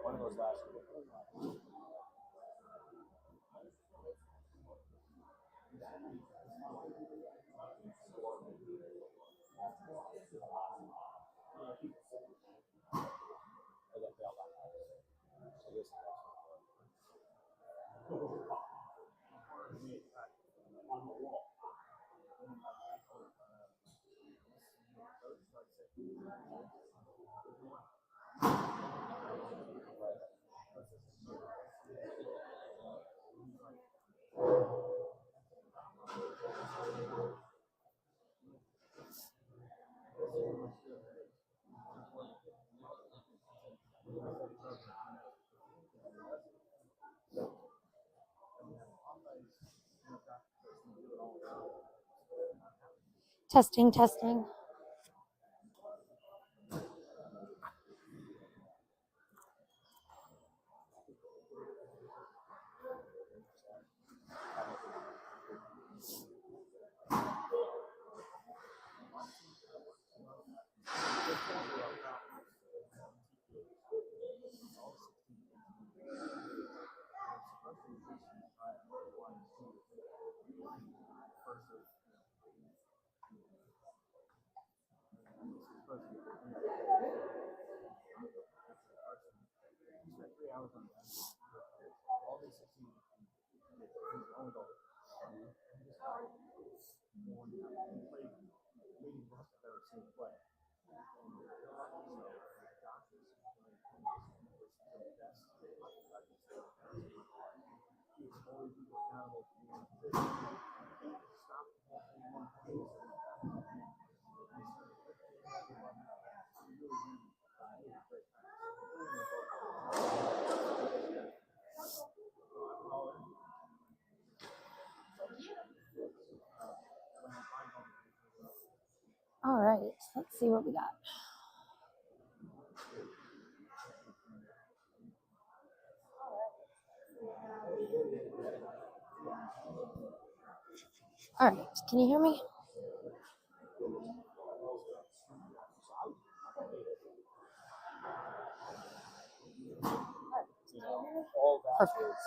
One of those last. Testing, testing. All right, let's see what we got. All right, can you hear me? Perfect.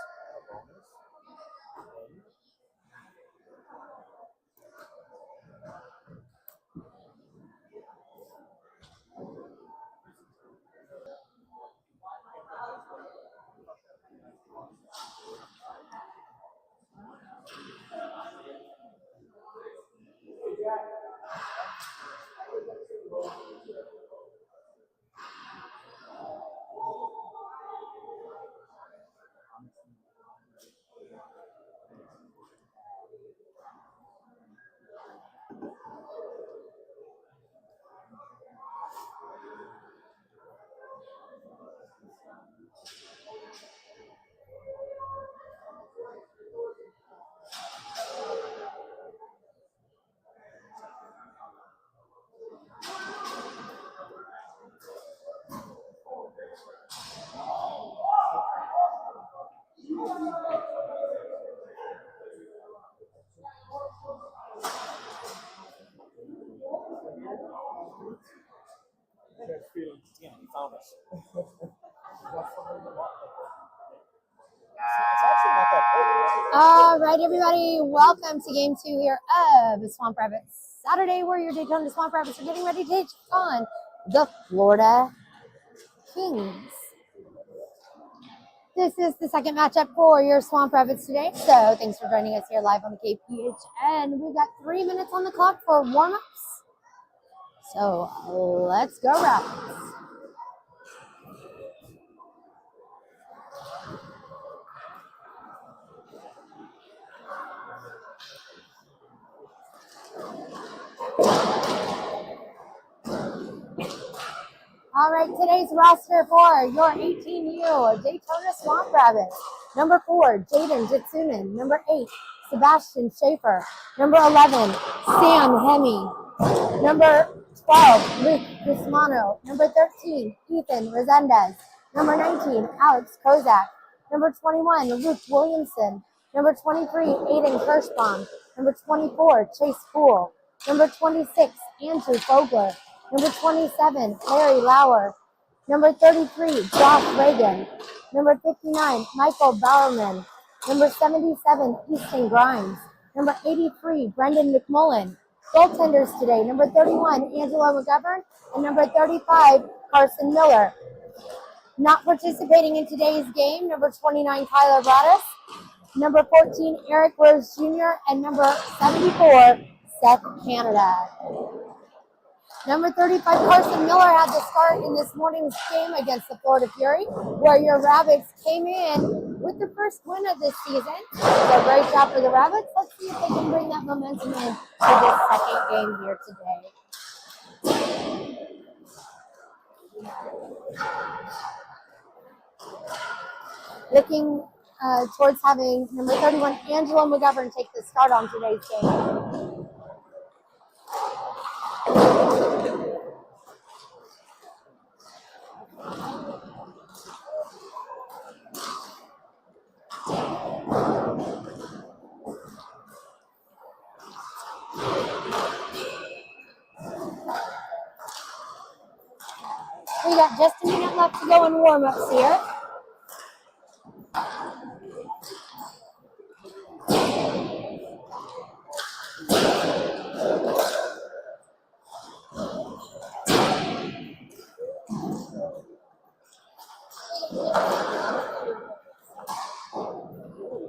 Yeah, he found us. All right, everybody, welcome to game 2 here of the Swamp Rabbits Saturday, where your Daytona Swamp Rabbits are getting ready to take on the Florida Kings. This is the second matchup for your Swamp Rabbits today, so thanks for joining us here live on the KPHN. We've got 3 minutes on the clock for warm-ups, so let's go, Rabbits. All right, today's roster for your 18U Daytona Swamp Rabbits. Number 4, Jaden Jitsunen. Number 8, Sebastian Schaefer. Number 11, Sam Hemme. Number 12, Luke Guzmano. Number 13, Ethan Resendez. Number 19, Alex Kozak. Number 21, Luke Williamson. Number 23, Aiden Kirschbaum. Number 24, Chase Poole. Number 26, Andrew Fogler. Number 27, Larry Lauer. Number 33, Josh Reagan. Number 59, Michael Bowerman. Number 77, Easton Grimes. Number 83, Brendan McMullen. Goaltenders today, number 31, Angelo McGovern, and number 35, Carson Miller. Not participating in today's game, number 29, Tyler Broaddus. Number 14, Eric Rose Jr., and number 74, Seth Canada. Number 35, Carson Miller had the start in this morning's game against the Florida Fury, where your Rabbits came in with the first win of this season. So great job for the Rabbits. Let's see if they can bring that momentum in to this second game here today. Looking towards having number 31, Angelo McGovern, take the start on today's game. We got just a minute left to go in warm-ups here.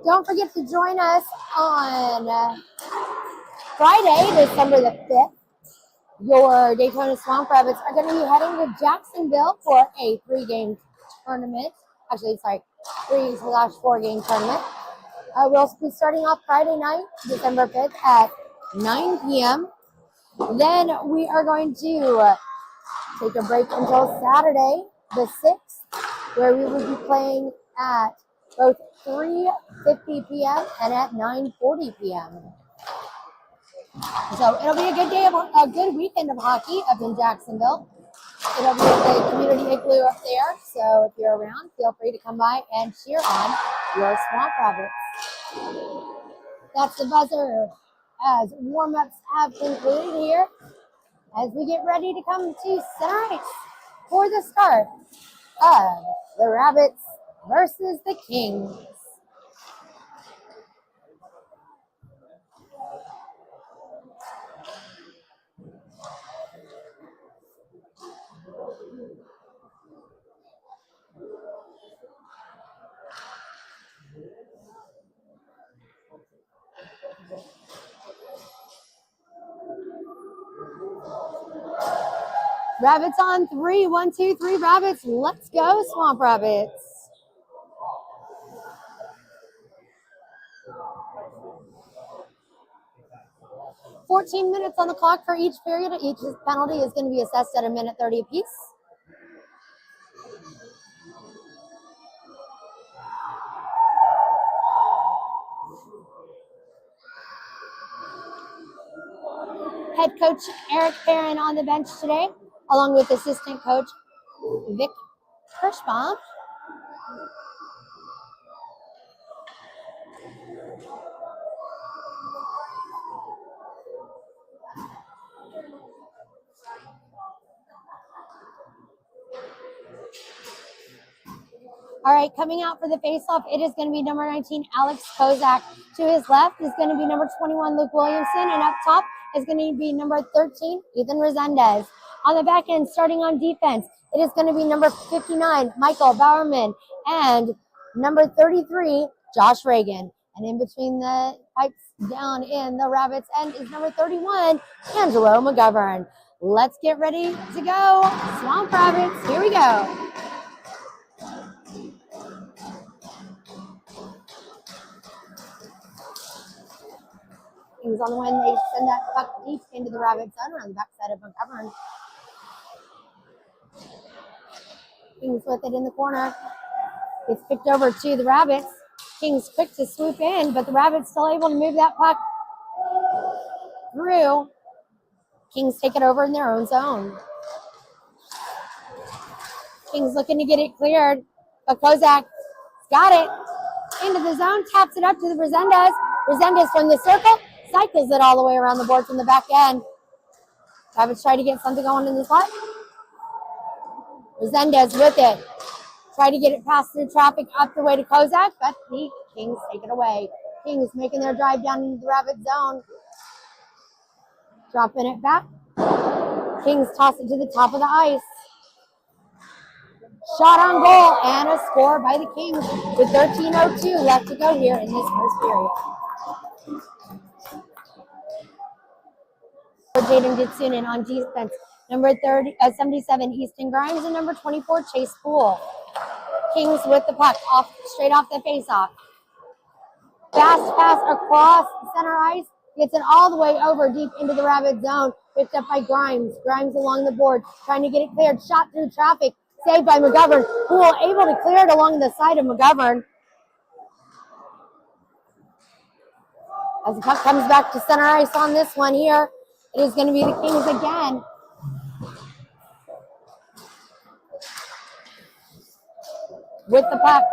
Don't forget to join us on Friday, December the 5th. Your Daytona Swamp Rabbits are going to be heading to Jacksonville for a 3-game tournament. Actually, sorry, 3/4-game tournament. We'll be starting off Friday night, December 5th at 9 p.m. Then we are going to take a break until Saturday, the 6th, where we will be playing at both 3:50 p.m. and at 9:40 p.m. So it'll be a good day of a good weekend of hockey up in Jacksonville. It'll be at the community igloo up there. So if you're around, feel free to come by and cheer on your Swamp Rabbits. That's the buzzer as warm-ups have concluded here as we get ready to come to center ice for the start of the Rabbits versus the Kings. Rabbits on 3. 1, 2, 3, Rabbits. Let's go, Swamp Rabbits. $14 minutes on the clock for each period. Each penalty is going to be assessed at 1:30 apiece. Head coach Eric Perrin on the bench today, along with assistant coach Vic Kirschbaum. All right, coming out for the faceoff, it is going to be number 19, Alex Kozak. To his left is going to be number 21, Luke Williamson, and up top is going to be number 13, Ethan Resendez. On the back end, starting on defense, it is going to be number 59, Michael Bowerman, and number 33, Josh Reagan. And in between the pipes down in the Rabbits end is number 31, Angelo McGovern. Let's get ready to go. Swamp Rabbits, here we go. Kings on the win. They send that puck deep into the Rabbit zone around the backside of McGovern. Kings with it in the corner. It's picked over to the Rabbits. Kings quick to swoop in, but the Rabbits still able to move that puck through. Kings take it over in their own zone. Kings looking to get it cleared, but Kozak got it into the zone, taps it up to the Resendez. Resendez from the circle, cycles it all the way around the board from the back end. Rabbits try to get something going in the slot. Resendez with it. Try to get it past through traffic up the way to Kozak, but the Kings take it away. Kings making their drive down into the Rabbit zone. Dropping it back. Kings toss it to the top of the ice. Shot on goal and a score by the Kings with 13:02 left to go here in this first period. Jaden Ditsunin on defense. Number 77, Easton Grimes, and number 24, Chase Poole. Kings with the puck straight off the faceoff. Fast pass across center ice. Gets it all the way over deep into the Rabbit zone. Picked up by Grimes. Grimes along the board, trying to get it cleared. Shot through traffic. Saved by McGovern. Poole able to clear it along the side of McGovern. As the puck comes back to center ice on this one here, it is going to be the Kings again. With the puck,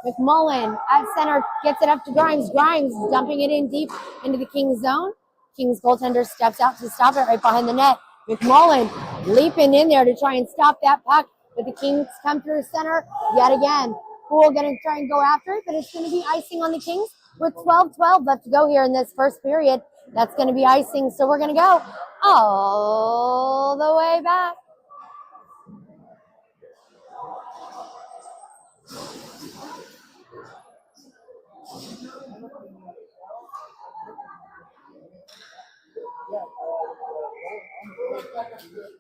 McMullen at center gets it up to Grimes. Grimes dumping it in deep into the Kings zone. Kings goaltender steps out to stop it right behind the net. McMullen leaping in there to try and stop that puck, but the Kings come through center yet again. Poole going to try and go after it, but it's going to be icing on the Kings with 12:12 left to go here in this first period. That's going to be icing, so we're going to go all the way back.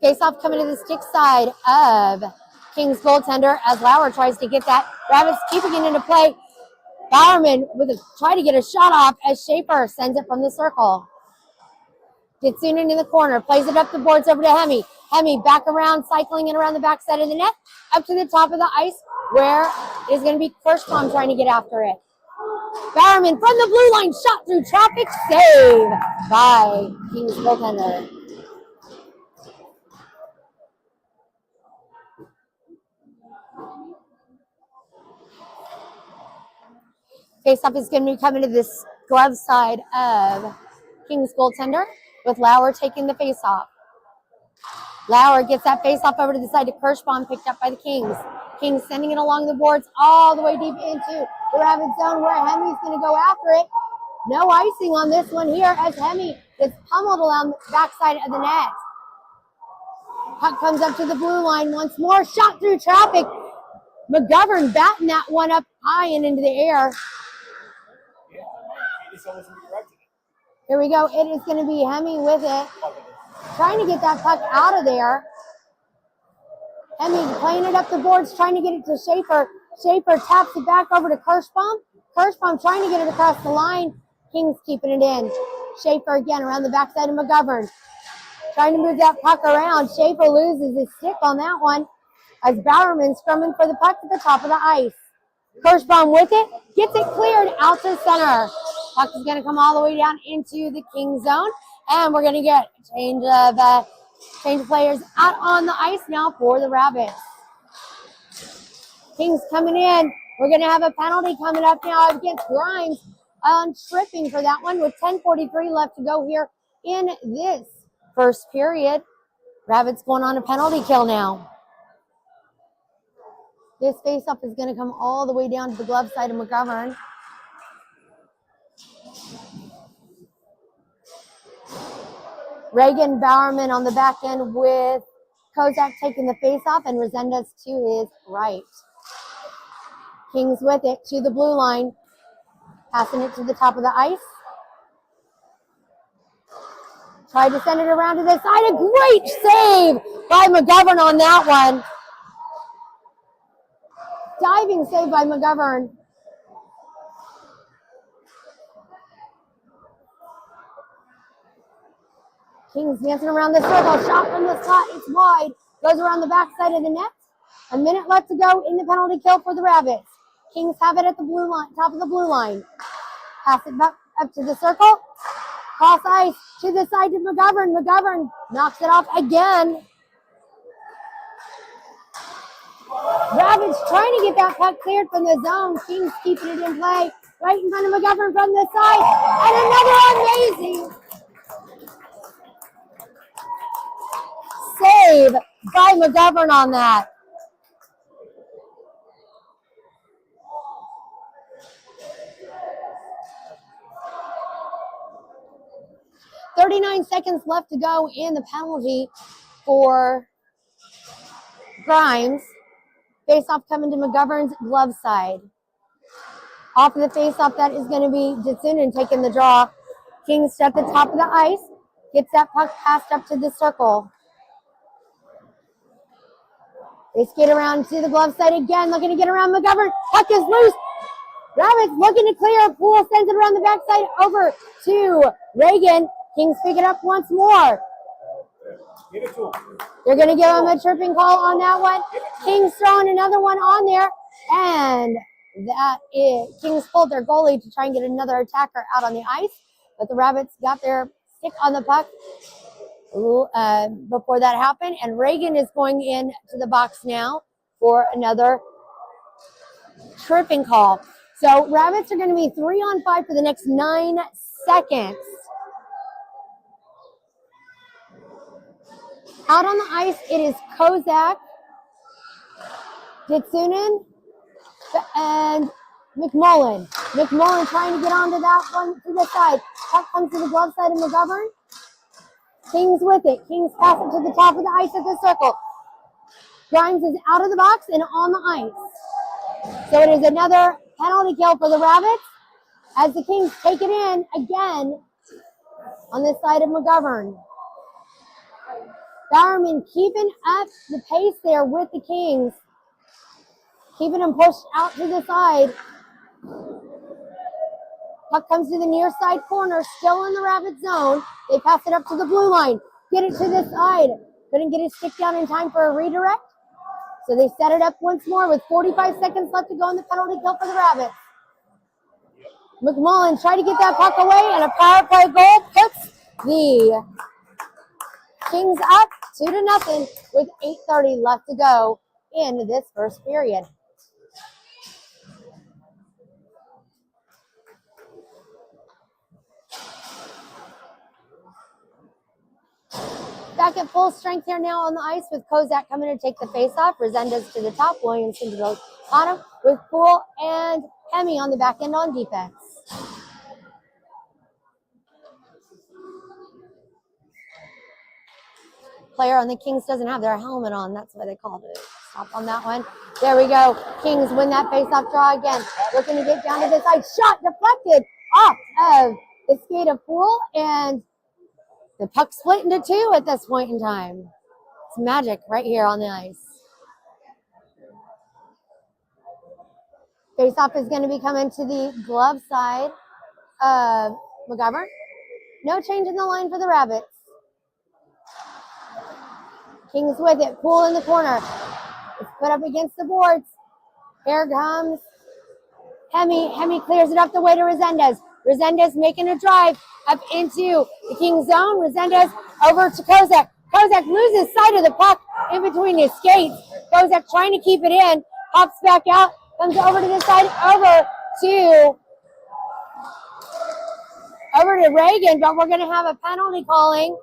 Face-off coming to the stick side of Kings goaltender as Lauer tries to get that. Rabbits keeping it into play. Bowerman try to get a shot off as Schaefer sends it from the circle. Gets in the corner, plays it up the boards over to Hemme. Hemme back around, cycling it around the backside of the net, up to the top of the ice, where it is going to be Kirschbaum trying to get after it. Bowerman from the blue line, shot through traffic, save by Kings goaltender. Face-off is going to be coming to this glove side of Kings goaltender, with Lauer taking the face-off. Lauer gets that face-off over to the side to Kirschbaum, picked up by the Kings. Kings sending it along the boards all the way deep into the Rabbit zone, where Hemme's going to go after it. No icing on this one here as Hemme gets pummeled along the backside of the net. Puck comes up to the blue line once more. Shot through traffic. McGovern batting that one up high and into the air. Here we go. It is going to be Hemme with it. Trying to get that puck out of there. Hemme playing it up the boards, trying to get it to Schaefer. Schaefer taps it back over to Kirschbaum. Kirschbaum trying to get it across the line. Kings keeping it in. Schaefer again around the backside of McGovern. Trying to move that puck around. Schaefer loses his stick on that one as Bowerman scrumming for the puck at the top of the ice. Kirschbaum with it. Gets it cleared out to center. Puck is going to come all the way down into the King zone. And we're going to get a change of players out on the ice now for the Rabbits. Kings coming in. We're going to have a penalty coming up now against Grimes on tripping for that one with 10:43 left to go here in this first period. Rabbits going on a penalty kill now. This face-up is going to come all the way down to the glove side of McGovern. Reagan Bowerman on the back end with Kozak taking the face-off and Resendez to his right. Kings with it to the blue line. Passing it to the top of the ice. Tried to send it around to the side. A great save by McGovern on that one. Diving save by McGovern. Kings dancing around the circle. Shot from the slot. It's wide. Goes around the backside of the net. A minute left to go in the penalty kill for the Rabbits. Kings have it at the blue line, top of the blue line. Pass it back up to the circle. Cross ice to the side to McGovern. McGovern knocks it off again. Rabbits trying to get that puck cleared from the zone. Kings keeping it in play. Right in front of McGovern from the side. And another amazing save by McGovern on that. .39 left to go in the penalty for Grimes. Face-off coming to McGovern's glove side. Off of the face-off, that is going to be Ditsunen taking the draw. Kings at the top of the ice. Gets that puck passed up to the circle. They skate around to the glove side again, looking to get around McGovern. Puck is loose. Rabbits looking to clear. Poole sends it around the backside over to Reagan. Kings pick it up once more. They're going to give him a tripping call on that one. Kings throwing another one on there. And that is, Kings pulled their goalie to try and get another attacker out on the ice. But the Rabbits got their stick on the puck before that happened. And Reagan is going into the box now for another tripping call. So Rabbits are going to be 3-on-5 for the next 9 seconds. Out on the ice, it is Kozak, Ditsunen, and McMullen. McMullen trying to get onto that one to the side. Puck comes to the glove side of McGovern. Kings with it. Kings pass it to the top of the ice at the circle. Grimes is out of the box and on the ice. So it is another penalty kill for the Rabbits as the Kings take it in again on the side of McGovern. Bowerman keeping up the pace there with the Kings. Keeping them pushed out to the side. Puck comes to the near side corner, still in the Rabbit zone. They pass it up to the blue line. Get it to the side. Couldn't get his stick down in time for a redirect. So they set it up once more with 45 seconds left to go in the penalty kill for the Rabbits. McMullen tried to get that puck away, and a power play goal puts the Kings up 2-0 with 8:30 left to go in this first period. Back at full strength here now on the ice with Kozak coming to take the face-off. Resendez to the top, Williamson to the bottom with Poole and Hemi on the back end on defense. Player on the Kings doesn't have their helmet on. That's why they called it. Stop on that one. There we go. Kings win that face-off draw again. Looking to get down to the side. Shot deflected off of the skate of Poole, and the puck split into two at this point in time. It's magic right here on the ice. Face-off is going to be coming to the glove side of McGovern. No change in the line for the Rabbits. Kings with it. Poole in the corner. It's put up against the boards. Here comes Hemi. Hemi clears it up the way to Resendez. Resendez making a drive up into the Kings zone. Resendez over to Kozak. Kozak loses sight of the puck in between his skates. Kozak trying to keep it in. Hops back out. Comes over to the side. Over to Reagan. But we're going to have a penalty calling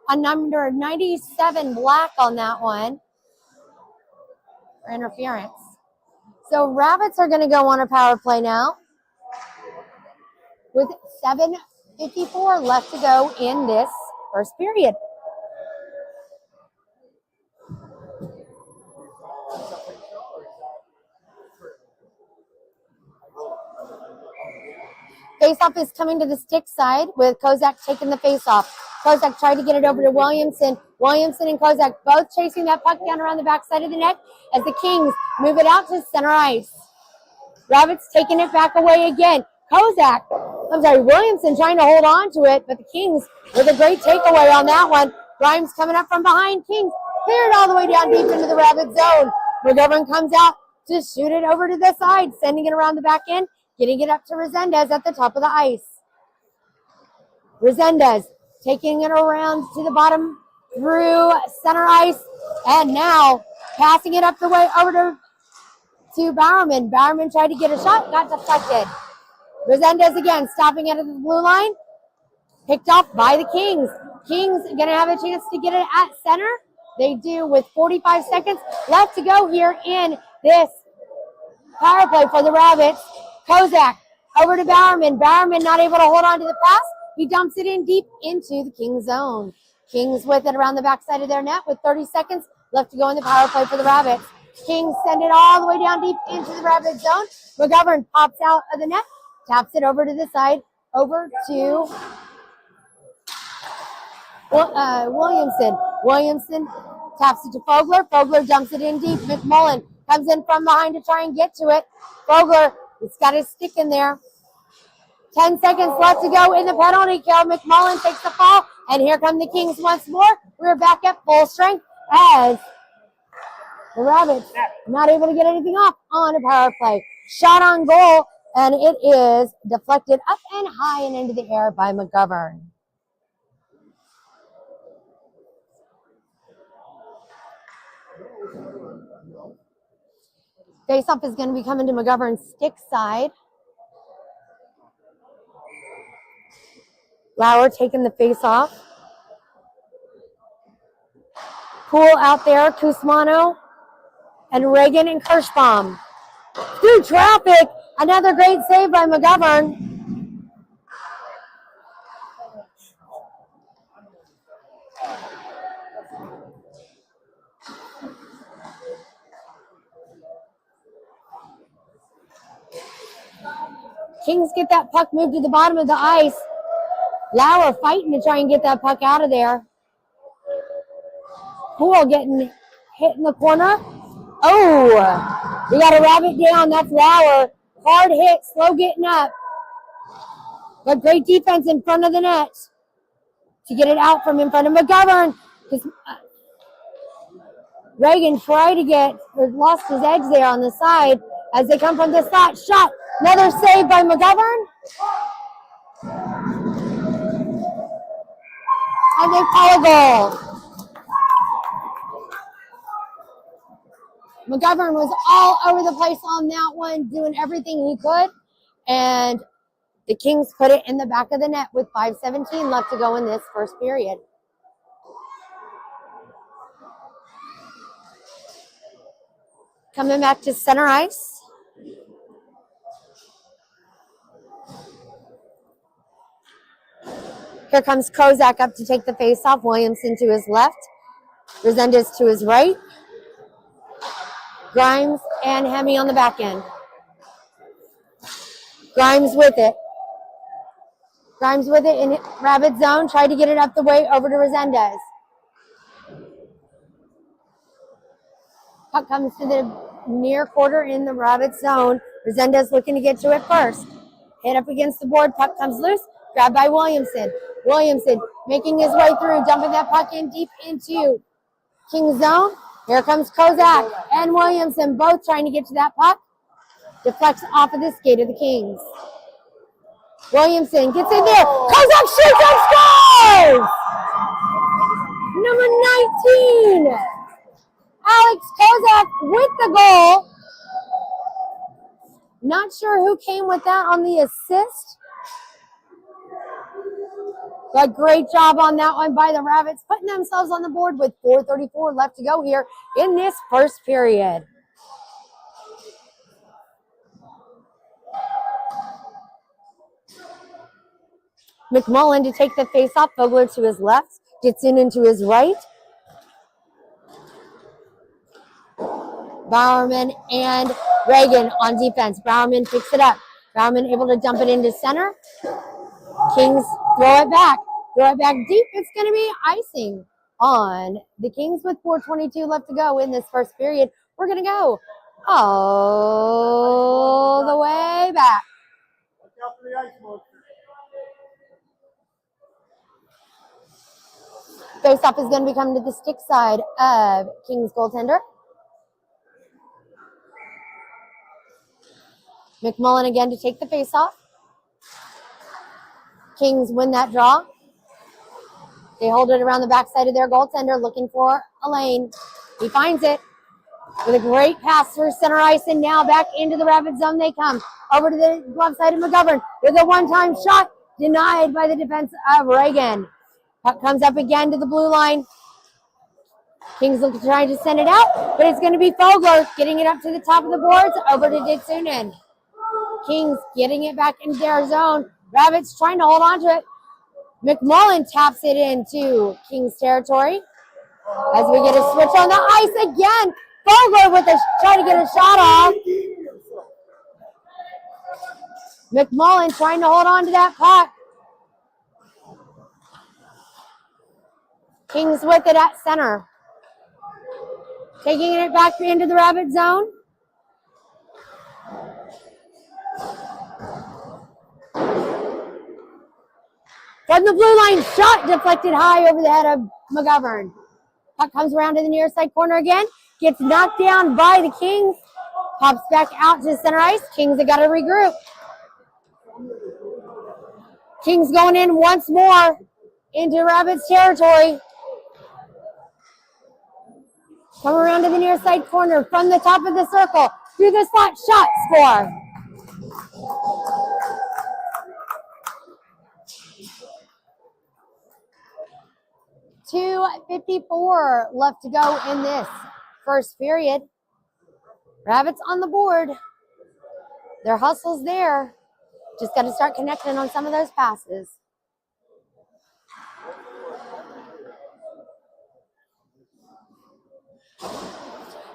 on number 97 Black on that one for interference. So Rabbits are going to go on a power play now with 7:54 left to go in this first period. Face-off is coming to the stick side with Kozak taking the face-off. Kozak tried to get it over to Williamson. Williamson and Kozak both chasing that puck down around the backside of the net as the Kings move it out to center ice. Rabbits taking it back away again. Williamson trying to hold on to it, but the Kings with a great takeaway on that one. Grimes coming up from behind. Kings cleared all the way down deep into the Rabbit zone. McGovern comes out to shoot it over to the side, sending it around the back end, getting it up to Resendez at the top of the ice. Resendez taking it around to the bottom through center ice. And now passing it up the way over to Bowerman. Bowerman tried to get a shot, got deflected. Resendez again, stopping it at the blue line. Picked off by the Kings. Kings going to have a chance to get it at center. They do with 45 seconds left to go here in this power play for the Rabbits. Kozak over to Bowerman. Bowerman not able to hold on to the pass. He dumps it in deep into the Kings zone. Kings with it around the backside of their net with 30 seconds left to go in the power play for the Rabbits. Kings send it all the way down deep into the Rabbit zone. McGovern pops out of the net, taps it over to the side, over to Williamson. Williamson taps it to Fogler. Fogler dumps it in deep. McMullen comes in from behind to try and get to it. Fogler, it's got his stick in there. 10 seconds left to go in the penalty kill. McMullen takes the fall, and here come the Kings once more. We're back at full strength as the Rabbits not able to get anything off on a power play. Shot on goal, and it is deflected up and high and into the air by McGovern. Face-off is going to be coming to McGovern's stick side. Lauer taking the face-off. Poole out there, Kusmano, and Reagan and Kirschbaum. Through traffic, another great save by McGovern. Kings get that puck moved to the bottom of the ice. Lauer fighting to try and get that puck out of there. Poole getting hit in the corner. Oh, we got to wrap it down. That's Lauer. Hard hit, slow getting up. But great defense in front of the net to get it out from in front of McGovern. Reagan tried to get, or lost his edge there on the side as they come from the slot. Shot. Another save by McGovern. And they call a goal. McGovern was all over the place on that one, doing everything he could. And the Kings put it in the back of the net with 5:17 left to go in this first period. Coming back to center ice. Here comes Kozak up to take the face-off. Williamson to his left. Resendez to his right. Grimes and Hemi on the back end. Grimes with it. Grimes with it in Rabbit zone. Tried to get it up the way over to Resendez. Puck comes to the near quarter in the Rabbit zone. Resendez looking to get to it first. Hit up against the board. Puck comes loose. Grabbed by Williamson. Williamson making his way through, dumping that puck in deep into King's zone. Here comes Kozak and Williamson, both trying to get to that puck. Deflects off of the skate of the Kings. Williamson gets in there. Kozak shoots and scores! Number 19, Alex Kozak with the goal. Not sure who came with that on the assist. But great job on that one by the Rabbits, putting themselves on the board with 4:34 left to go here in this first period. McMullen to take the face-off. Fogler to his left. Gets in into his right. Bowerman and Reagan on defense. Bowerman picks it up. Bowerman able to dump it into center. Kings throw it back. Throw it back deep. It's going to be icing on the Kings with 4:22 left to go in this first period. We're going to go all the way back. Watch out for the ice monster. Face-off is going to be coming to the stick side of Kings goaltender. McMullen again to take the face-off. Kings win that draw. They hold it around the backside of their goaltender, looking for a lane. He finds it with a great pass through center ice, and now back into the Rapid zone they come. Over to the glove side of McGovern with a one-time shot, denied by the defense of Reagan. Puck comes up again to the blue line. Kings looking trying to send it out, but it's going to be Fogler getting it up to the top of the boards, over to Ditsunen. Kings getting it back into their zone. Rabbits trying to hold on to it. McMullen taps it into Kings territory. As we get a switch on the ice again. Fogler with trying to get a shot off. McMullen trying to hold on to that puck. Kings with it at center. Taking it back into the Rabbit zone. From the blue line, shot deflected high over the head of McGovern. Puck comes around to the near side corner again. Gets knocked down by the Kings. Pops back out to center ice. Kings have got to regroup. Kings going in once more into Rabbits territory. Come around to the near side corner from the top of the circle. Through the slot, shot, score. .254 left to go in this first period. Rabbits on the board. Their hustle's there. Just got to start connecting on some of those passes.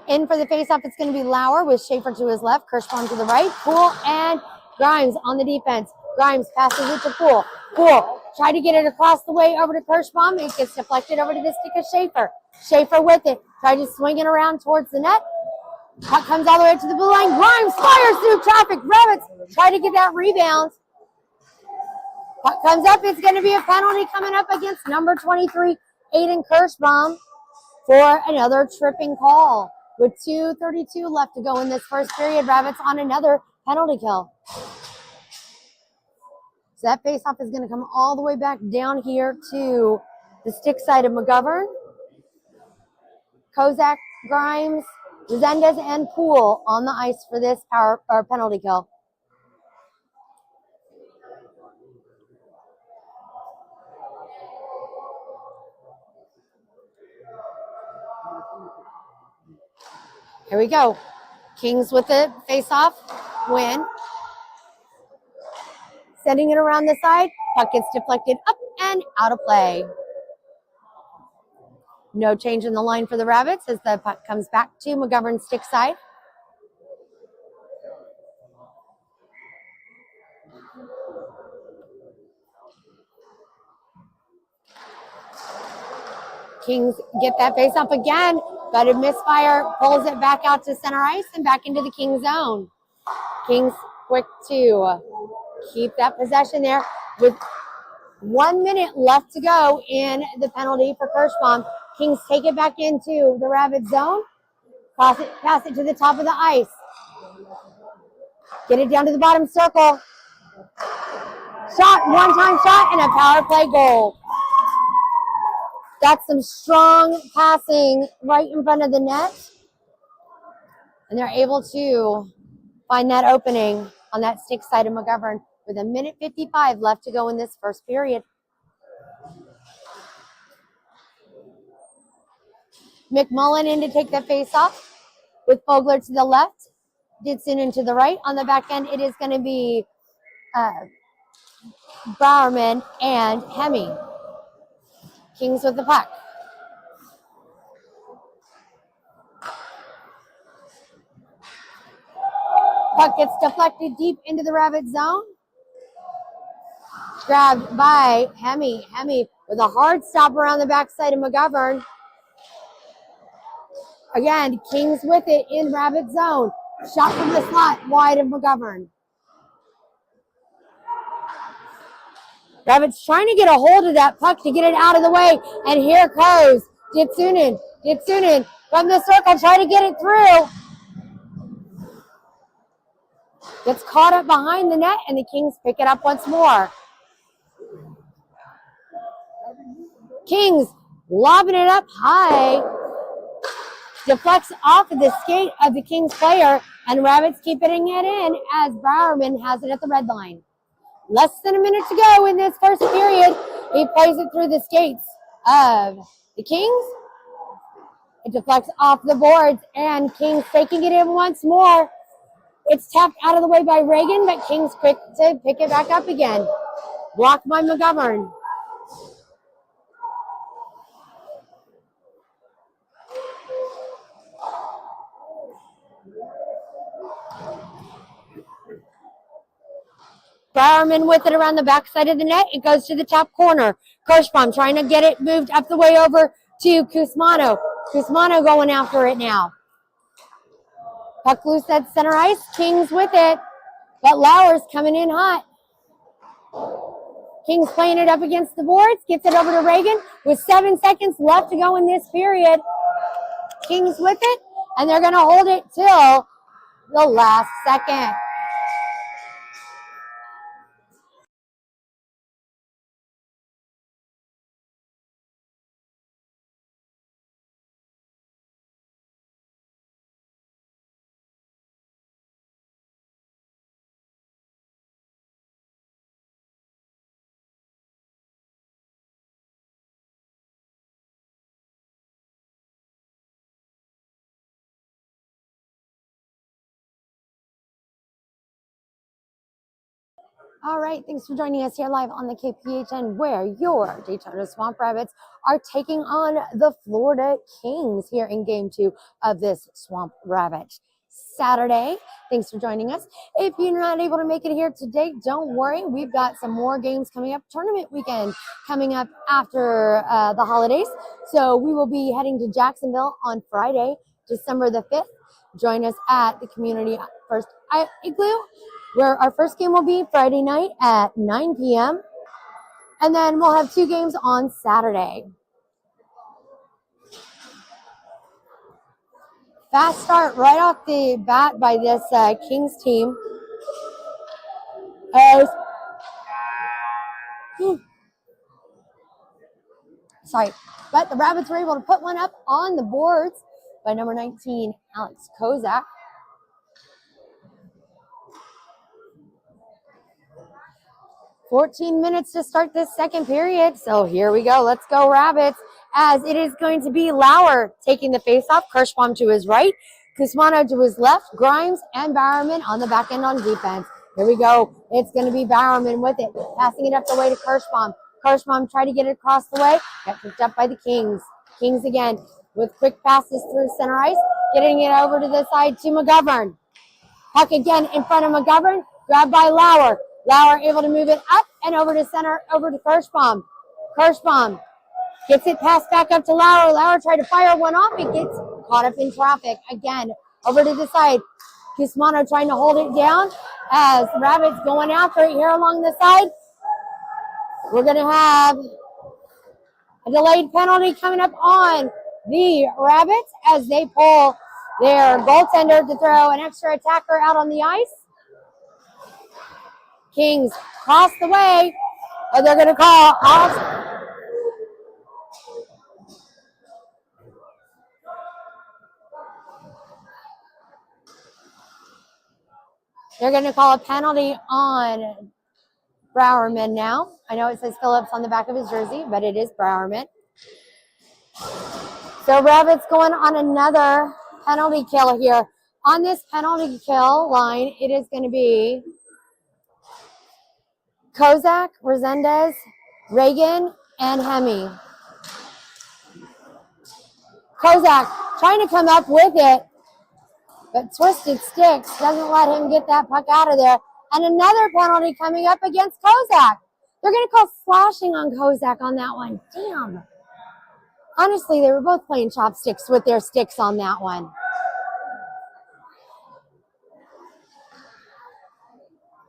In for the faceoff, it's going to be Lauer with Schaefer to his left, Kirschbaum to the right, Poole and Grimes on the defense. Grimes passes it to Poole. Poole tried to get it across the way over to Kirschbaum. It gets deflected over to the stick of Schaefer. Schaefer with it. Tried to swing it around towards the net. Puck comes all the way to the blue line. Grimes fires through traffic. Rabbits try to get that rebound. Puck comes up. It's going to be a penalty coming up against number 23, Aiden Kirschbaum, for another tripping call. With 2:32 left to go in this first period, Rabbits on another penalty kill. So that faceoff is going to come all the way back down here to the stick side of McGovern. Kozak, Grimes, Resendez, and Poole on the ice for this penalty kill. Here we go. Kings with the face-off win. Sending it around the side. Puck gets deflected up and out of play. No change in the line for the Rabbits as the puck comes back to McGovern's stick side. Kings get that face-off again. But a misfire pulls it back out to center ice and back into the Kings zone. Kings quick to keep that possession there with 1 minute left to go in the penalty for Kirschbaum. Kings take it back into the Rabbit zone. Pass it to the top of the ice. Get it down to the bottom circle. Shot, one-time shot, and a power play goal. That's some strong passing right in front of the net. And they're able to find that opening on that stick side of McGovern with 1:55 left to go in this first period. McMullen in to take the face off with Fogler to the left. Ditsunen to the right. On the back end, it is going to be Bowerman and Hemi. Kings with the puck. Puck gets deflected deep into the Rabbit zone. Grabbed by Hemi. Hemi with a hard stop around the backside of McGovern. Again, Kings with it in Rabbit zone. Shot from the slot wide of McGovern. Rabbits trying to get a hold of that puck to get it out of the way. And here goes Ditsunen. Ditsunen from the circle, trying to get it through. Gets caught up behind the net, and the Kings pick it up once more. Kings lobbing it up high. Deflects off of the skate of the Kings player, and Rabbits keep hitting it in as Bowerman has it at the red line. Less than a minute to go in this first period. He plays it through the skates of the Kings. It deflects off the boards, and Kings taking it in once more. It's tapped out of the way by Reagan, but Kings quick to pick it back up again. Blocked by McGovern. Bowerman with it around the backside of the net. It goes to the top corner. Kirschbaum trying to get it moved up the way over to Cusmano. Cusmano going after it now. Puck loose at center ice. Kings with it. But Lauer's coming in hot. Kings playing it up against the boards. Gets it over to Reagan with 7 seconds left to go in this period. Kings with it. And they're going to hold it till the last second. All right, thanks for joining us here live on the KPHN, where your Daytona Swamp Rabbits are taking on the Florida Kings here in Game 2 of this Swamp Rabbit Saturday. Thanks for joining us. If you're not able to make it here today, don't worry. We've got some more games coming up. Tournament weekend coming up after the holidays. So we will be heading to Jacksonville on Friday, December the 5th. Join us at the Community First Igloo, where our first game will be Friday night at 9 p.m. And then we'll have 2 games on Saturday. Fast start right off the bat by this Kings team. Sorry, but the Rabbits were able to put one up on the boards by number 19, Alex Kozak. "14 minutes to start this second period. So here we go. Let's go Rabbits. As it is going to be Lauer taking the faceoff. Kirschbaum to his right. Cusmano to his left. Grimes and Bowerman on the back end on defense. Here we go. It's going to be Bowerman with it. Passing it up the way to Kirschbaum. Kirschbaum tried to get it across the way. Got picked up by the Kings. Kings again with quick passes through center ice. Getting it over to the side to McGovern. Puck again in front of McGovern. Grabbed by Lauer. Lauer able to move it up and over to center, over to Kirschbaum. Kirschbaum gets it passed back up to Lauer. Lauer tried to fire one off. It gets caught up in traffic. Again, over to the side. Cusmano trying to hold it down as Rabbits going after it here along the side. We're going to have a delayed penalty coming up on the Rabbits as they pull their goaltender to throw an extra attacker out on the ice. Kings cross the way, but they're going to call off. They're going to call a penalty on Bowerman now. I know it says Phillips on the back of his jersey, but it is Bowerman. So Rabbits going on another penalty kill here. On this penalty kill line, it is going to be Kozak, Resendez, Reagan, and Hemi. Kozak trying to come up with it, but Twisted Sticks doesn't let him get that puck out of there. And another penalty coming up against Kozak. They're going to call slashing on Kozak on that one. Damn. Honestly, they were both playing chopsticks with their sticks on that one.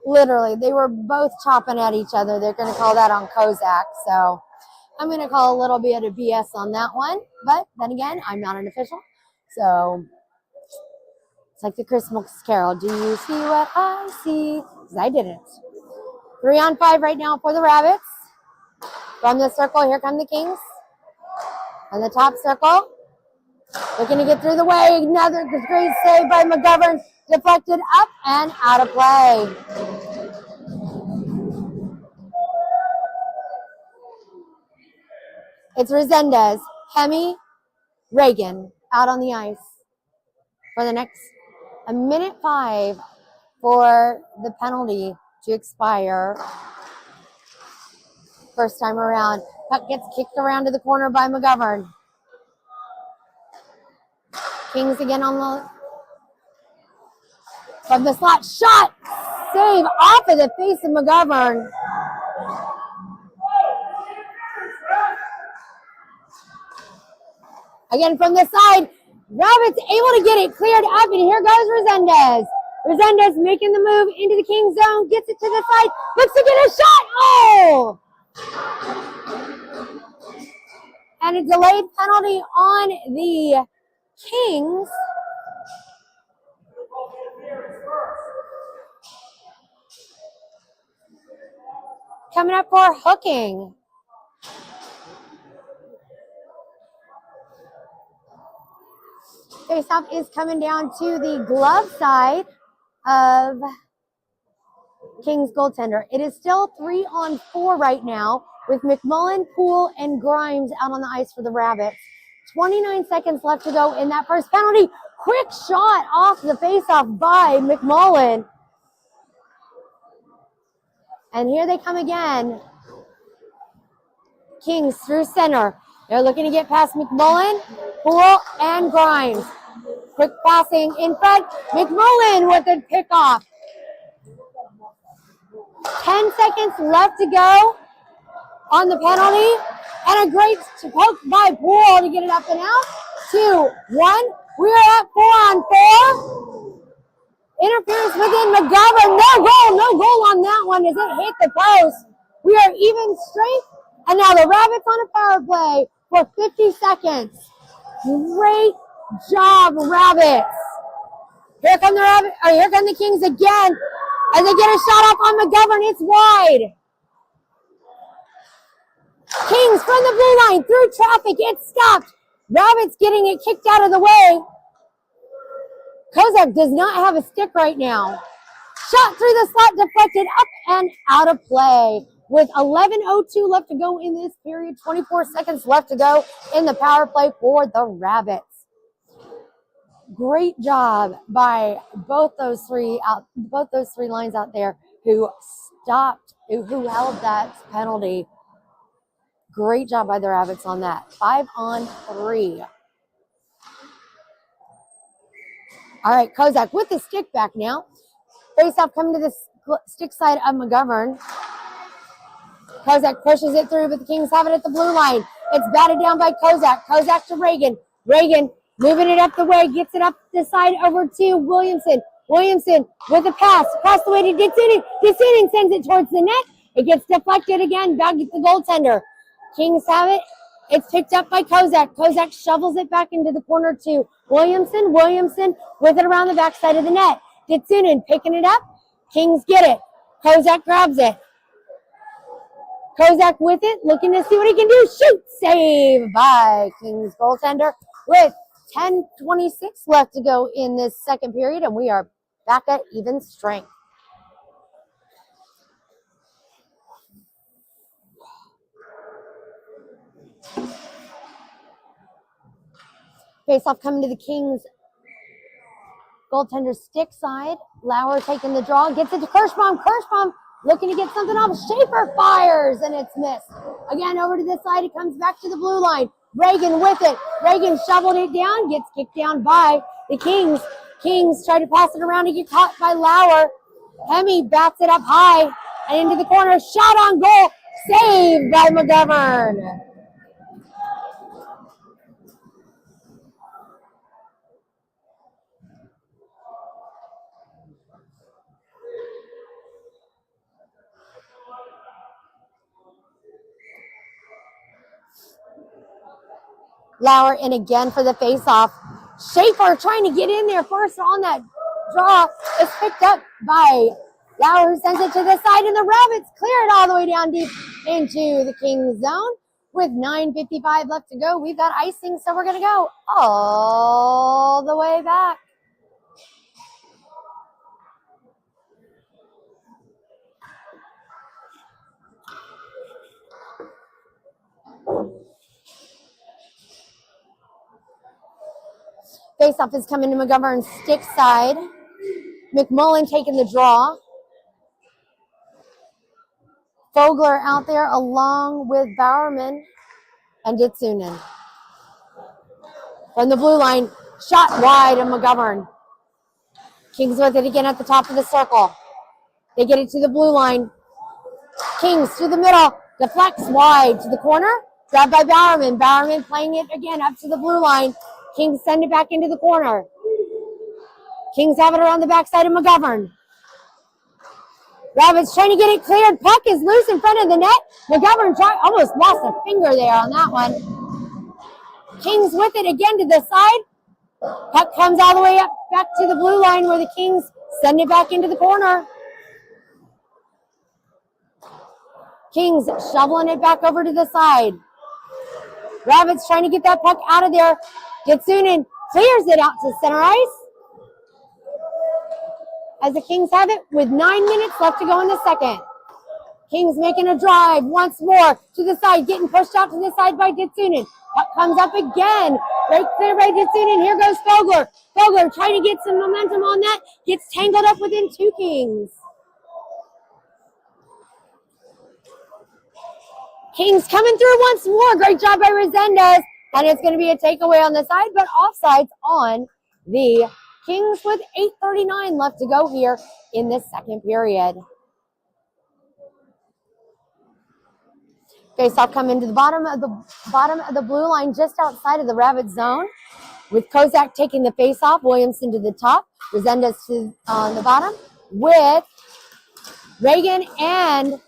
Literally, they were both chopping at each other. They're going to call that on Kozak. So I'm going to call a little bit of BS on that one. But then again, I'm not an official. So it's like the Christmas Carol. Do you see what I see? Because I didn't. 3-on-5 right now for the Rabbits. From the circle, here come the Kings. On the top circle, looking to get through the way. Another great save by McGovern. Deflected up and out of play. It's Resendez, Hemi, Reagan out on the ice for the next a minute 5 for the penalty to expire. First time around. Puck gets kicked around to the corner by McGovern. Kings again on the from the slot. Shot! Save off of the face of McGovern. Again from the side. Rabbits able to get it cleared up, and here goes Resendez. Resendez making the move into the Kings zone, gets it to the side, looks to get a shot. Oh! And a delayed penalty on the Kings. Coming up for hooking. Faceoff is coming down to the glove side of Kings goaltender. It is still 3-on-4 right now with McMullen, Poole, and Grimes out on the ice for the Rabbits. 29 seconds left to go in that first penalty. Quick shot off the faceoff by McMullen. And here they come again. Kings through center. They're looking to get past McMullen, Poole, and Grimes. Quick passing in front. McMullen with a pickoff. 10 seconds left to go on the penalty. And a great poke by Poole to get it up and out. 2-1. We are at 4-on-4. Interference within McGovern. No goal on that one as it hit the post. We are even strength. And now the Rabbits on a power play for 50 seconds. Great job, Rabbits. Here come the Rabbits. Here come the Kings again. As they get a shot off on McGovern. It's wide. Kings from the blue line through traffic. It's stopped. Rabbits getting it kicked out of the way. Kozak does not have a stick right now. Shot through the slot, deflected up and out of play. With 11:02 left to go in this period, 24 seconds left to go in the power play for the Rabbits. Great job by both those three lines out there who stopped, who held that penalty. Great job by the Rabbits on that. 5-on-3. All right, Kozak with the stick back now. Face-off coming to the stick side of McGovern. Kozak pushes it through, but the Kings have it at the blue line. It's batted down by Kozak. Kozak to Reagan. Reagan moving it up the way, gets it up the side over to Williamson. Williamson with a pass. Across the way to Ditsunin. Ditsunin sends it towards the net. It gets deflected again. Back at the goaltender. Kings have it. It's picked up by Kozak. Kozak shovels it back into the corner to Williamson. Williamson with it around the backside of the net. Ditsunin picking it up. Kings get it. Kozak grabs it. Kozak with it, looking to see what he can do. Shoot! Save by Kings goaltender with 10:26 left to go in this second period, and we are back at even strength. Face-off coming to the Kings goaltender stick side. Lauer taking the draw, gets it to Kirschbaum. Kirschbaum looking to get something off. Schaefer fires, and it's missed. Again, over to this side. It comes back to the blue line. Reagan with it. Reagan shoveled it down. Gets kicked down by the Kings. Kings try to pass it around to get caught by Lauer. Hemi bats it up high and into the corner. Shot on goal. Saved by McGovern. Lauer in again for the face-off. Schaefer trying to get in there first on that draw. It's picked up by Lauer, who sends it to the side, and the Rabbits clear it all the way down deep into the Kings zone. with 9:55 left to go. We've got icing, so we're going to go all the way back. Faceoff is coming to McGovern's stick side. McMullen taking the draw. Fogler out there along with Bowerman and Ditsunen. From the blue line, shot wide of McGovern. Kings with it again at the top of the circle. They get it to the blue line. Kings through the middle, deflects wide to the corner. Grabbed by Bowerman. Bowerman playing it again up to the blue line. Kings send it back into the corner. Kings have it around the backside of McGovern. Rabbits trying to get it cleared. Puck is loose in front of the net. McGovern almost lost a finger there on that one. Kings with it again to the side. Puck comes all the way up back to the blue line where the Kings send it back into the corner. Kings shoveling it back over to the side. Rabbits trying to get that puck out of there. Ditsunen clears it out to center ice. As the Kings have it with 9 minutes left to go in the second. Kings making a drive once more to the side, getting pushed out to the side by Ditsunen. Puck comes up again. Right clear by Ditsunen. Here goes Fogler. Fogler trying to get some momentum on that. Gets tangled up within two Kings. Kings coming through once more. Great job by Resendez. And it's going to be a takeaway on the side, but offsides on the Kings with 8:39 left to go here in the second period. Faceoff coming to the bottom of the blue line, just outside of the Rabbit zone, with Kozak taking the faceoff. Williamson to the top, Resendez on the bottom, with Reagan and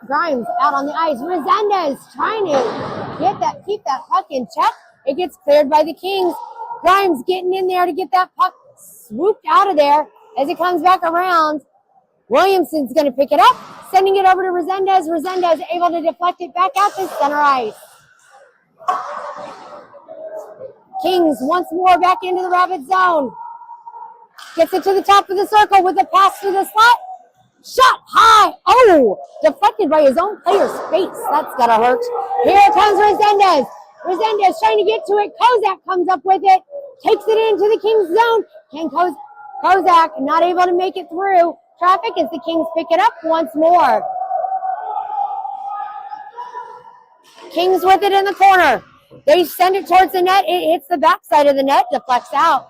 Grimes out on the ice. Resendez trying to keep that puck in check. It gets cleared by the Kings. Grimes getting in there to get that puck swooped out of there as it comes back around. Williamson's going to pick it up, sending it over to Resendez. Resendez able to deflect it back out to center ice. Kings once more back into the Rabbit zone. Gets it to the top of the circle with a pass to the slot. Shot high. Oh, deflected by his own player's face. That's got to hurt. Here comes Resendez. Resendez trying to get to it. Kozak comes up with it. Takes it into the Kings zone. Kozak not able to make it through traffic as the Kings pick it up once more. Kings with it in the corner. They send it towards the net. It hits the backside of the net. Deflects out.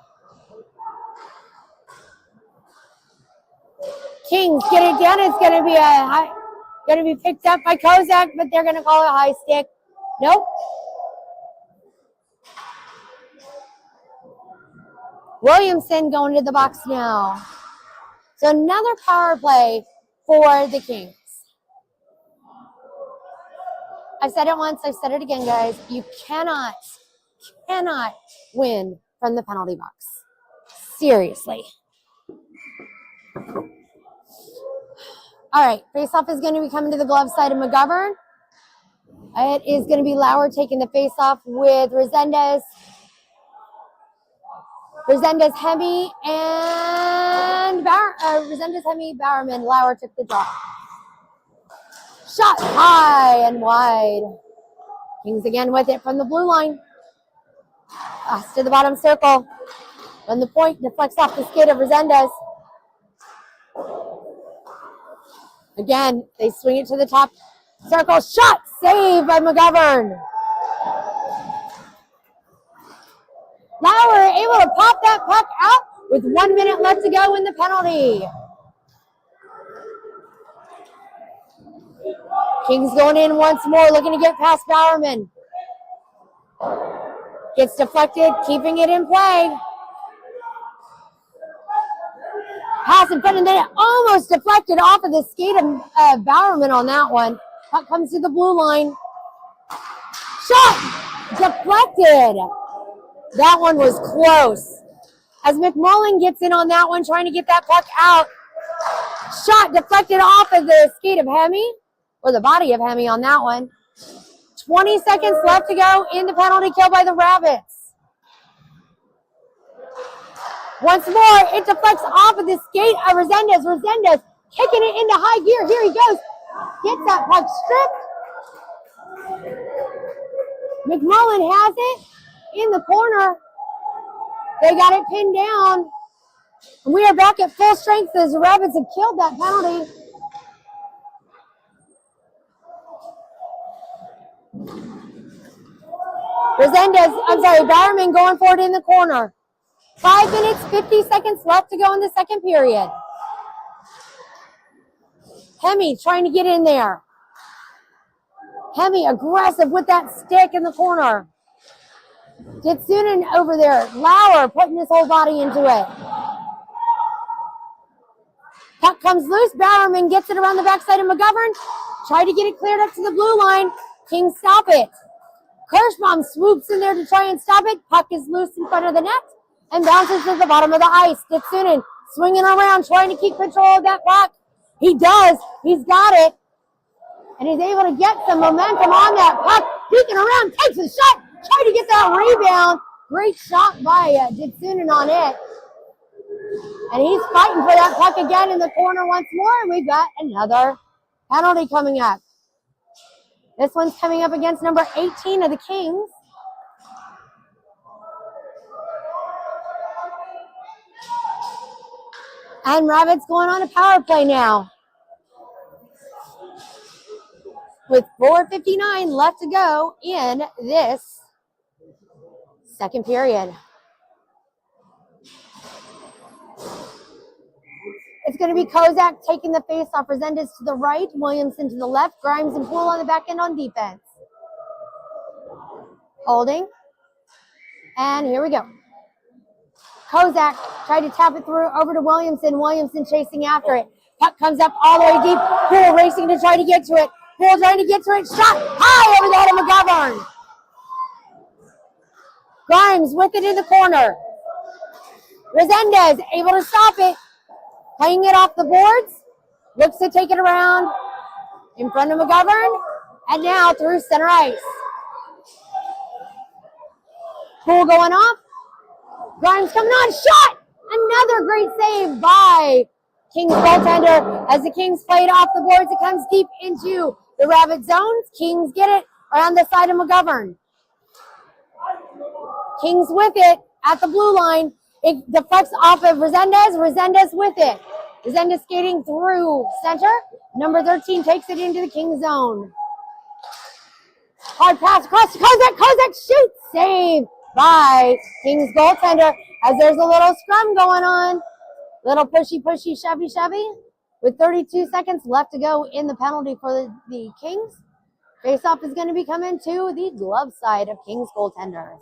Kings get it down. It's going to be picked up by Kozak, but they're going to call it a high stick. Nope. Williamson going to the box now. So another power play for the Kings. I've said it once, I've said it again, guys. You cannot win from the penalty box. Seriously. All right, faceoff is going to be coming to the glove side of McGovern. It is going to be Lauer taking the faceoff with Resendez. Resendez, Hemi, and Resendez, Hemi, Bowerman. Lauer took the draw. Shot high and wide. Kings again with it from the blue line. Pass to the bottom circle. From the point, deflects off the skid of Resendez. Again, they swing it to the top circle. Shot saved by McGovern. Lauer able to pop that puck out with 1 minute left to go in the penalty. Kings going in once more, looking to get past Bowerman. Gets deflected, keeping it in play. Pass in front of the net, almost deflected off of the skate of Bowerman on that one. Puck comes to the blue line. Shot! Deflected. That one was close. As McMullen gets in on that one, trying to get that puck out. Shot deflected off of the skate of Hemi, or the body of Hemi on that one. 20 seconds left to go in the penalty kill by the Rabbits. Once more, it deflects off of the skate of Resendez. Resendez kicking it into high gear. Here he goes. Gets that puck stripped. McMullen has it in the corner. They got it pinned down. And we are back at full strength as the Rabbits have killed that penalty. Bowerman going for it in the corner. 5 minutes, 50 seconds left to go in the second period. Hemi trying to get in there. Hemi aggressive with that stick in the corner. Ditsunen over there. Lauer putting his whole body into it. Puck comes loose. Bowerman gets it around the backside of McGovern. Try to get it cleared up to the blue line. Kings stop it. Kirschbaum swoops in there to try and stop it. Puck is loose in front of the net and bounces to the bottom of the ice. Ditsunen swinging around, trying to keep control of that puck. He does. He's got it. And he's able to get some momentum on that puck. Peeking around, takes a shot, trying to get that rebound. Great shot by Ditsunen on it. And he's fighting for that puck again in the corner once more. And we've got another penalty coming up. This one's coming up against number 18 of the Kings. And Rabbits going on a power play now. With 4:59 left to go in this second period. It's going to be Kozak taking the face off. Resendez to the right, Williamson to the left, Grimes and Poole on the back end on defense. Holding. And here we go. Kozak tried to tap it through over to Williamson. Williamson chasing after it. Puck comes up all the way deep. Poole racing to try to get to it. Poole trying to get to it. Shot high over the head of McGovern. Grimes with it in the corner. Resendez able to stop it. Playing it off the boards. Looks to take it around in front of McGovern. And now through center ice. Poole going off. Grimes coming on. Shot! Another great save by Kings goaltender. As the Kings play it off the boards, it comes deep into the Rabbit zones. Kings get it around the side of McGovern. Kings with it at the blue line. It deflects off of Resendez. Resendez with it. Resendez skating through center. Number 13 takes it into the King zone. Hard pass across to Kozak. Kozak shoots. Save by Kings goaltender. As there's a little scrum going on. Little pushy, shovey. With 32 seconds left to go in the penalty for the Kings. Face-off is going to be coming to the glove side of Kings goaltenders.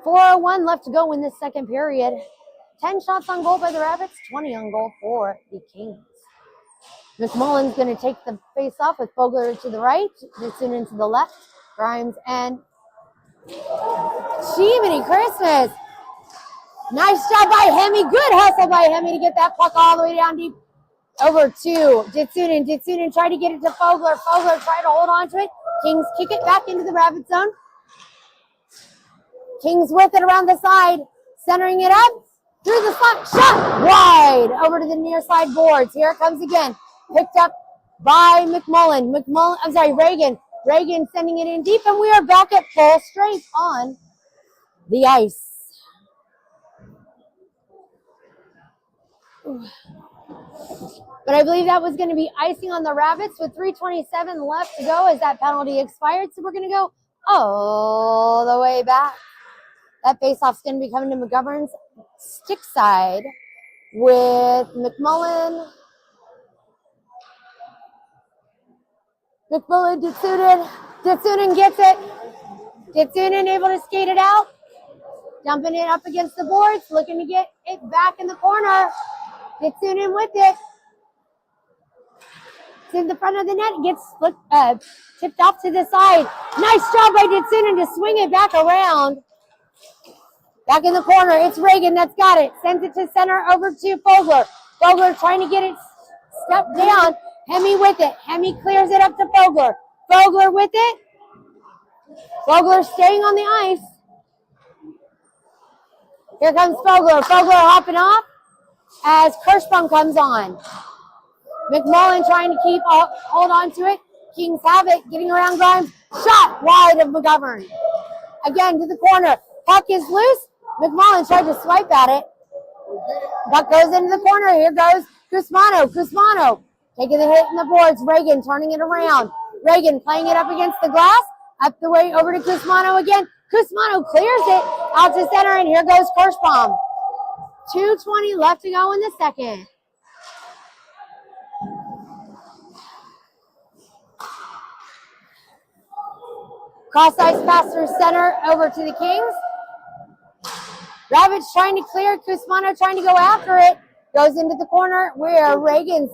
4:01 left to go in this second period. 10 shots on goal by the Rabbits, 20 on goal for the Kings. McMullen's going to take the face-off with Fogler to the right, Ditsunen to the left, Grimes and Jiminy Christmas. Nice job by Hemi. Good hustle by Hemi to get that puck all the way down deep over to Ditsunen. Ditsunen tried to get it to Fogler. Fogler tried to hold on to it. Kings kick it back into the Rabbit zone. Kings with it around the side, centering it up through the slot. Shot wide over to the near side boards. Here it comes again. Picked up by McMullen. Reagan. Reagan sending it in deep, and we are back at full strength on the ice. But I believe that was going to be icing on the Rabbits with 3:27 left to go as that penalty expired. So we're going to go all the way back. That faceoff's going to be coming to McGovern's stick side with McMullen. Ditsunen. Ditsunen gets it. Ditsunen able to skate it out. Dumping it up against the boards. Looking to get it back in the corner. Ditsunen with it. It's in the front of the net. It gets tipped off to the side. Nice job by Ditsunen to swing it back around. Back in the corner, it's Reagan that's got it. Sends it to center over to Fogler. Fogler trying to get it stepped down. Hemi with it. Hemi clears it up to Fogler. Fogler with it. Fogler staying on the ice. Here comes Fogler. Fogler hopping off as Kirschbaum comes on. McMullen trying to keep hold on to it. Kings have it, getting around Grimes. Shot wide of McGovern. Again to the corner. Puck is loose. McMullen tried to swipe at it. Puck goes into the corner. Here goes Cusmano. Cusmano taking the hit in the boards. Reagan turning it around. Reagan playing it up against the glass. Up the way over to Cusmano again. Cusmano clears it out to center, and here goes Kirschbaum. 2:20 left to go in the second. Cross ice pass through center over to the Kings. Rabbits trying to clear. Cusmano trying to go after it. Goes into the corner where Reagan's,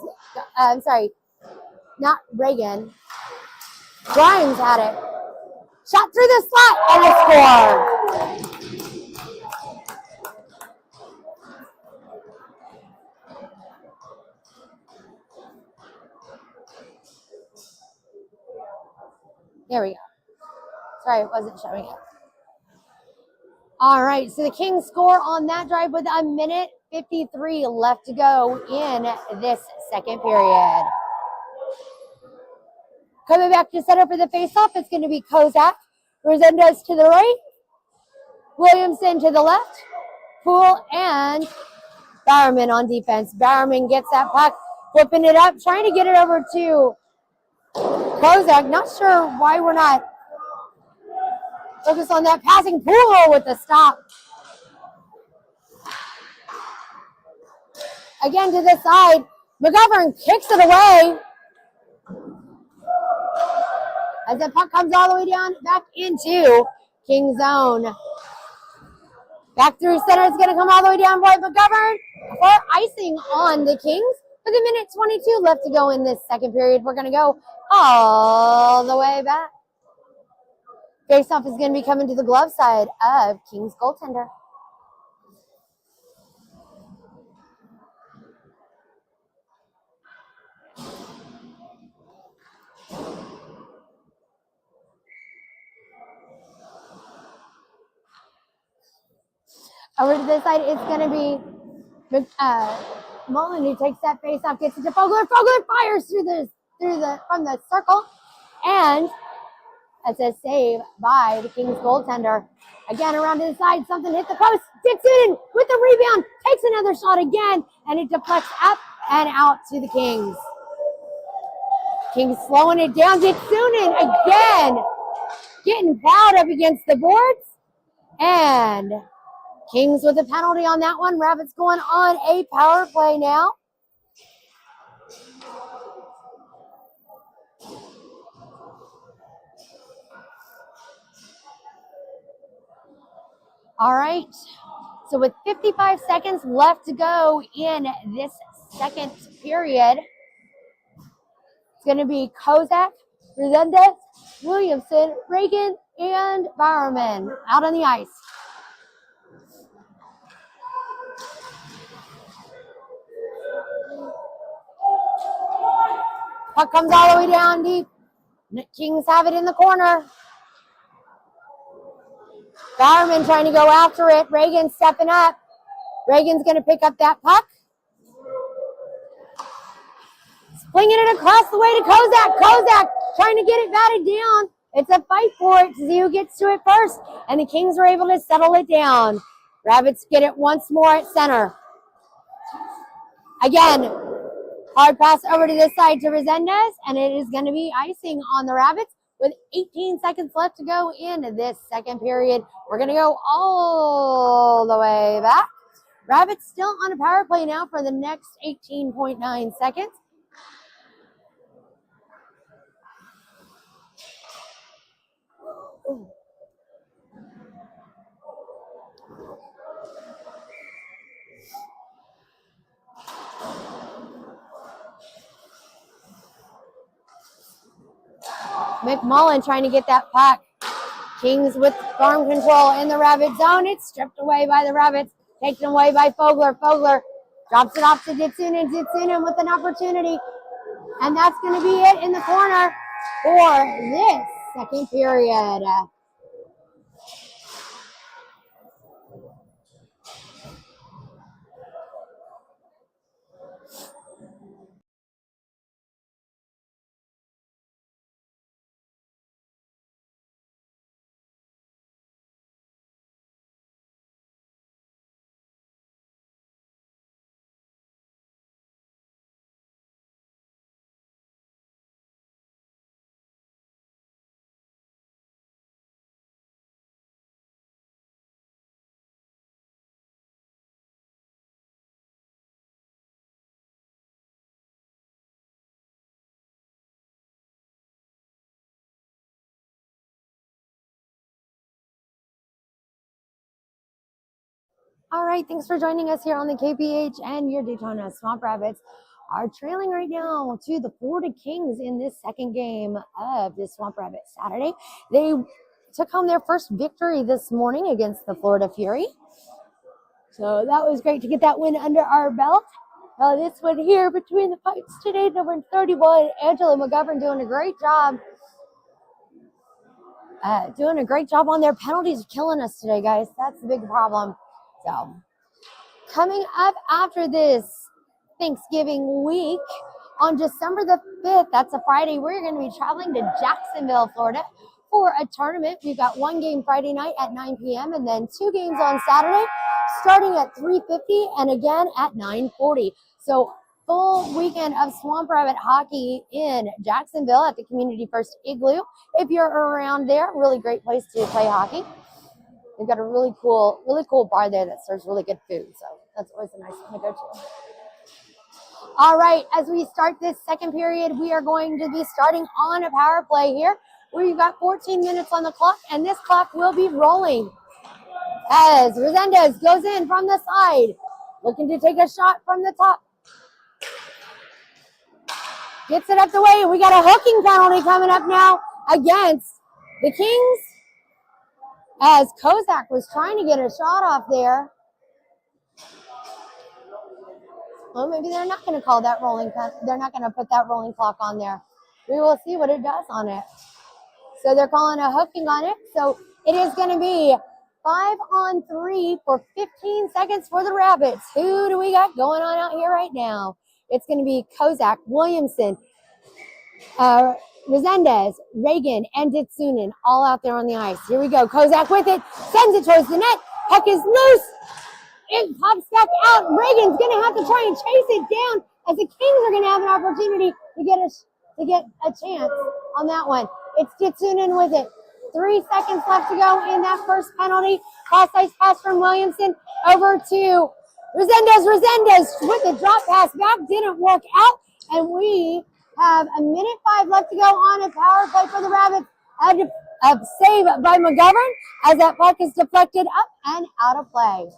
not Reagan. Grimes had it. Shot through the slot and a score. There we go. Sorry, it wasn't showing it. All right, so the Kings score on that drive with 1:53 left to go in this second period. Coming back to center for the faceoff, it's going to be Kozak. Resendez to the right. Williamson to the left. Poole and Bowerman on defense. Bowerman gets that puck, flipping it up, trying to get it over to Kozak. Not sure why we're not focused on that passing. Poole with the stop. Again to the side. McGovern kicks it away. As the puck comes all the way down, back into King zone. Back through center, it's going to come all the way down by McGovern for icing on the Kings. With 1:22 left to go in this second period, we're going to go all the way back. Faceoff is going to be coming to the glove side of Kings goaltender. Over to this side, it's going to be Mullen who takes that face off, gets it to Fogler. Fogler fires from the circle, and it's a save by the Kings goaltender. Again, around to the side, something hit the post. Dixon with the rebound, takes another shot again, and it deflects up and out to the Kings. Kings slowing it down. Dixon again, getting fouled up against the boards, and Kings with a penalty on that one. Rabbits going on a power play now. All right. So with 55 seconds left to go in this second period, it's going to be Kozak, Resendez, Williamson, Reagan, and Bowerman out on the ice. Puck comes all the way down deep. Kings have it in the corner. Bowerman trying to go after it. Reagan stepping up. Reagan's going to pick up that puck. Flinging it across the way to Kozak. Kozak trying to get it batted down. It's a fight for it to see who gets to it first. And the Kings were able to settle it down. Rabbits get it once more at center. Again, hard pass over to this side to Resendez, and it is going to be icing on the Rabbits with 18 seconds left to go in this second period. We're going to go all the way back. Rabbits still on a power play now for the next 18.9 seconds. Ooh. McMullen trying to get that puck. Kings with farm control in the Rabbit zone. It's stripped away by the Rabbits. Taken away by Fogler. Fogler drops it off to Ditsunen. Ditsunen with an opportunity. And that's going to be it in the corner. for this second period. All right, thanks for joining us here on the KPH, and your Daytona Swamp Rabbits are trailing right now to the Florida Kings in this second game of the Swamp Rabbit Saturday. They took home their first victory this morning against the Florida Fury. So that was great to get that win under our belt. This one here between the pipes today, number 31, Angela McGovern doing a great job. Doing a great job on their penalties, killing us today, guys. That's the big problem. So coming up after this Thanksgiving week on December the 5th, that's a Friday, we're going to be traveling to Jacksonville, Florida for a tournament. We've got one game Friday night at 9 p.m. and then two games on Saturday starting at 3:50 and again at 9:40. So full weekend of Swamp Rabbit hockey in Jacksonville at the Community First Igloo. If you're around there, really great place to play hockey. They've got a really cool bar there that serves really good food. So that's always a nice one to go to. All right, as we start this second period, we are going to be starting on a power play here. We've got 14 minutes on the clock, and this clock will be rolling as Resendez goes in from the side, looking to take a shot from the top. Gets it up the way. We got a hooking penalty coming up now against the Kings, as Kozak was trying to get a shot off there. Well, maybe they're not going to call that rolling. They're not going to put that rolling clock on there. We will see what it does on it. So they're calling a hooking on it. So it is going to be 5-on-3 for 15 seconds for the Rabbits. Who do we got going on out here right now? It's going to be Kozak, Williamson, Resendez, Reagan, and Ditsunin all out there on the ice. Here we go. Kozak with it. Sends it towards the net. Puck is loose. It pops back out. Reagan's going to have to try and chase it down, as the Kings are going to have an opportunity to get a chance on that one. It's Ditsunin with it. 3 seconds left to go in that first penalty. Cross ice pass from Williamson over to Resendez. Resendez with the drop pass back. Didn't work out. And we have 1:05 left to go on a power play for the Rabbits. A save by McGovern as that puck is deflected up and out of play.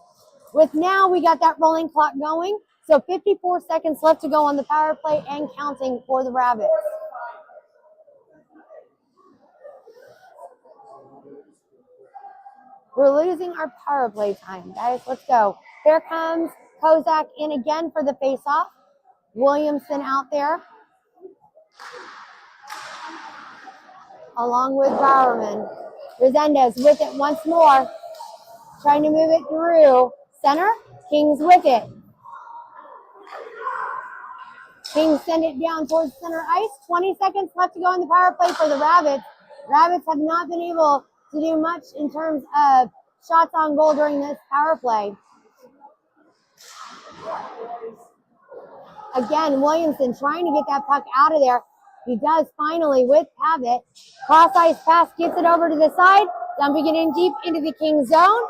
With now, we got that rolling clock going. So 54 seconds left to go on the power play and counting for the Rabbits. We're losing our power play time, guys. Let's go. Here comes Kozak in again for the face-off. Williamson out there, along with Bowerman. Resendez with it once more, trying to move it through center. Kings with it. Kings send it down towards center ice. 20 seconds left to go in the power play for the Rabbits. Rabbits have not been able to do much in terms of shots on goal during this power play. Again, Williamson trying to get that puck out of there. He does finally with Pavitt. Cross ice pass, gets it over to the side, dumping it in deep into the Kings zone.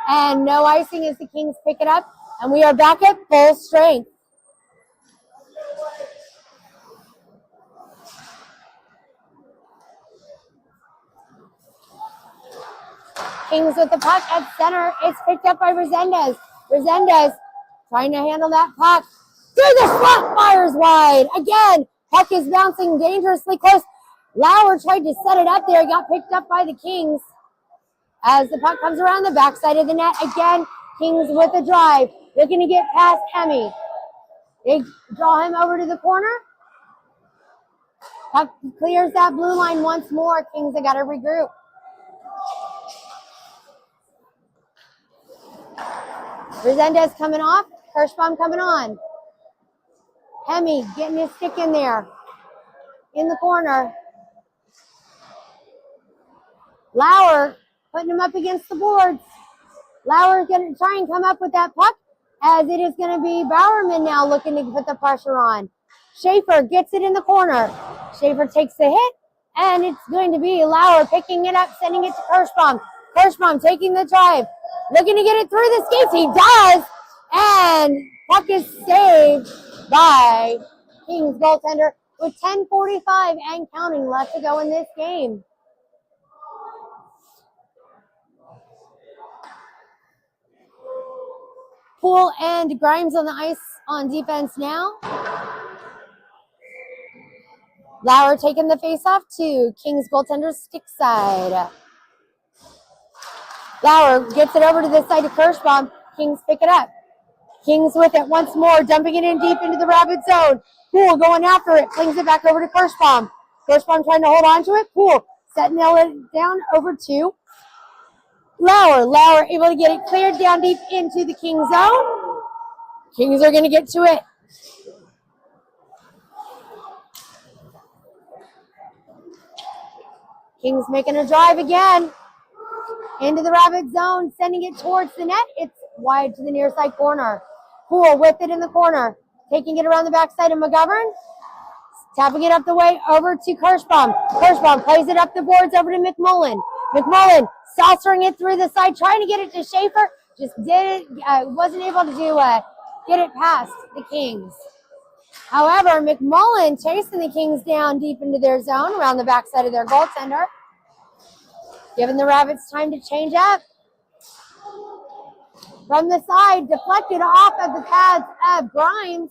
And no icing as the Kings pick it up. And we are back at full strength. Kings with the puck at center. It's picked up by Resendez. Resendez trying to handle that puck. Through the slot, fires wide. Again, puck is bouncing dangerously close. Lauer tried to set it up there. Got picked up by the Kings. As the puck comes around the backside of the net. Again, Kings with a drive. Looking to get past Hemi. They draw him over to the corner. Puck clears that blue line once more. Kings have got to regroup. Resendez coming off. Kirschbaum coming on. Hemi getting his stick in there. In the corner. Lauer putting him up against the boards. Lauer's going to try and come up with that puck, as it is going to be Bowerman now looking to put the pressure on. Schaefer gets it in the corner. Schaefer takes the hit, and it's going to be Lauer picking it up, sending it to Kirschbaum. Kirschbaum taking the drive, looking to get it through the skates. He does, and puck is saved by Kings goaltender with 10:45 and counting left to go in this game. Poole and Grimes on the ice on defense now. Lauer taking the face-off to Kings goaltender's stick side. Lauer gets it over to the side of Kirschbaum. Kings pick it up. Kings with it once more, dumping it in deep into the Rapid zone. Poole going after it, flings it back over to Kirschbaum. Kirschbaum trying to hold on to it. Poole setting it down over to Lauer. Lauer able to get it cleared down deep into the Kings zone. Kings are going to get to it. Kings making a drive again into the Rapid zone, sending it towards the net. It's wide to the near side corner. Poole with it in the corner, taking it around the backside of McGovern, tapping it up the way over to Kirschbaum. Kirschbaum plays it up the boards over to McMullen. McMullen saucering it through the side, trying to get it to Schaefer. Just wasn't able to get it past the Kings. However, McMullen chasing the Kings down deep into their zone around the backside of their goaltender, giving the Rabbits time to change up. From the side, deflected off of the pads of Grimes.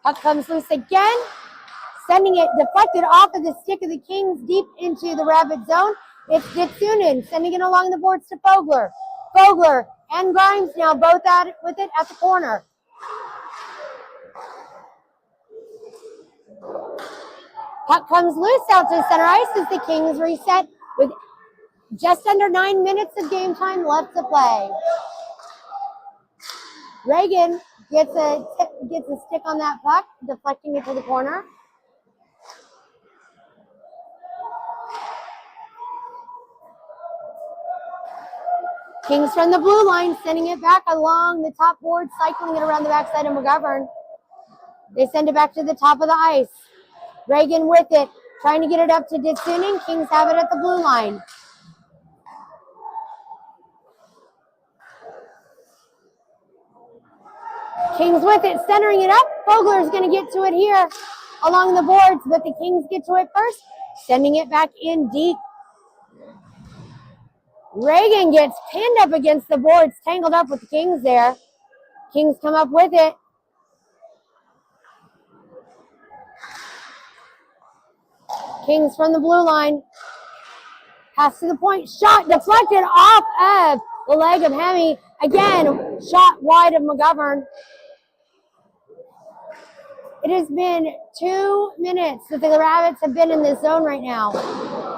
Puck comes loose again, sending it deflected off of the stick of the Kings deep into the Rabbit zone. It's Ditsunen sending it along the boards to Fogler. Fogler and Grimes now both at it with it at the corner. Puck comes loose out to center ice as the Kings reset with just under 9 minutes of game time left to play. Reagan gets a stick on that puck, deflecting it to the corner. Kings from the blue line, sending it back along the top board, cycling it around the backside of McGovern. They send it back to the top of the ice. Reagan with it, trying to get it up to Ditsunen. Kings have it at the blue line. Kings with it, centering it up. Fogler's going to get to it here along the boards, but the Kings get to it first, sending it back in deep. Reagan gets pinned up against the boards, tangled up with the Kings there. Kings come up with it. Kings from the blue line. Pass to the point. Shot deflected off of the leg of Hemi. Again, shot wide of McGovern. It has been 2 minutes that the Rabbits have been in this zone right now.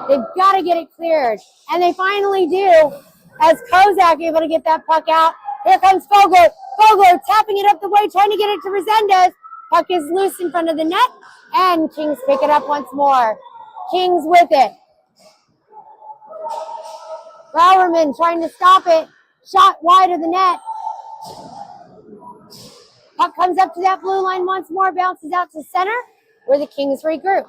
They've got to get it cleared. And they finally do, as Kozak able to get that puck out. Here comes Fogler. Fogler tapping it up the way, trying to get it to Resendez. Puck is loose in front of the net, and Kings pick it up once more. Kings with it. Bowerman trying to stop it. Shot wide of the net. Puck comes up to that blue line once more, bounces out to center, where the Kings regroup.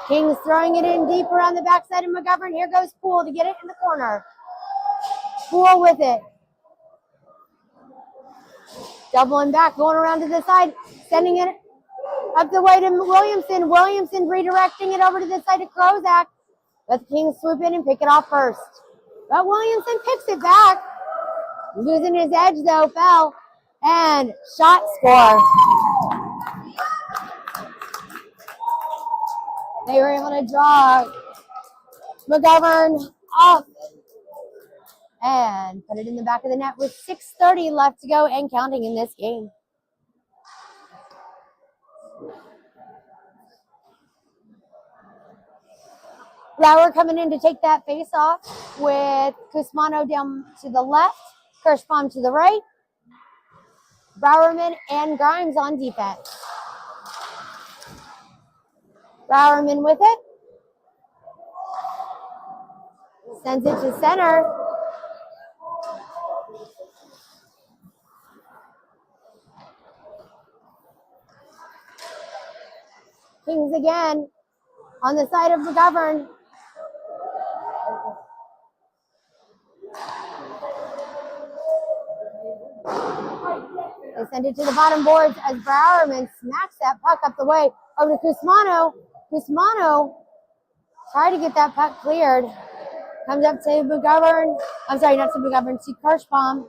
Kings throwing it in deep around the backside of McGovern. Here goes Poole to get it in the corner. Poole with it. Doubling back, going around to the side, sending it up the way to Williamson. Williamson redirecting it over to the side of Kozak. But the Kings swoop in and pick it off first. But Williamson picks it back. Losing his edge though, fell. And shot score. They were able to draw McGovern up and put it in the back of the net with 6:30 left to go and counting in this game. Lauer coming in to take that face off with Cusmano down to the left, Kirschbaum to the right, Browerman and Grimes on defense. Browerman with it. Sends it to center. Kings again on the side of McGovern. They send it to the bottom boards as Browerman smacks that puck up the way over to Cusmano. Cusmano tried to get that puck cleared. Comes up to McGovern. I'm sorry, not to McGovern, to Kirschbaum.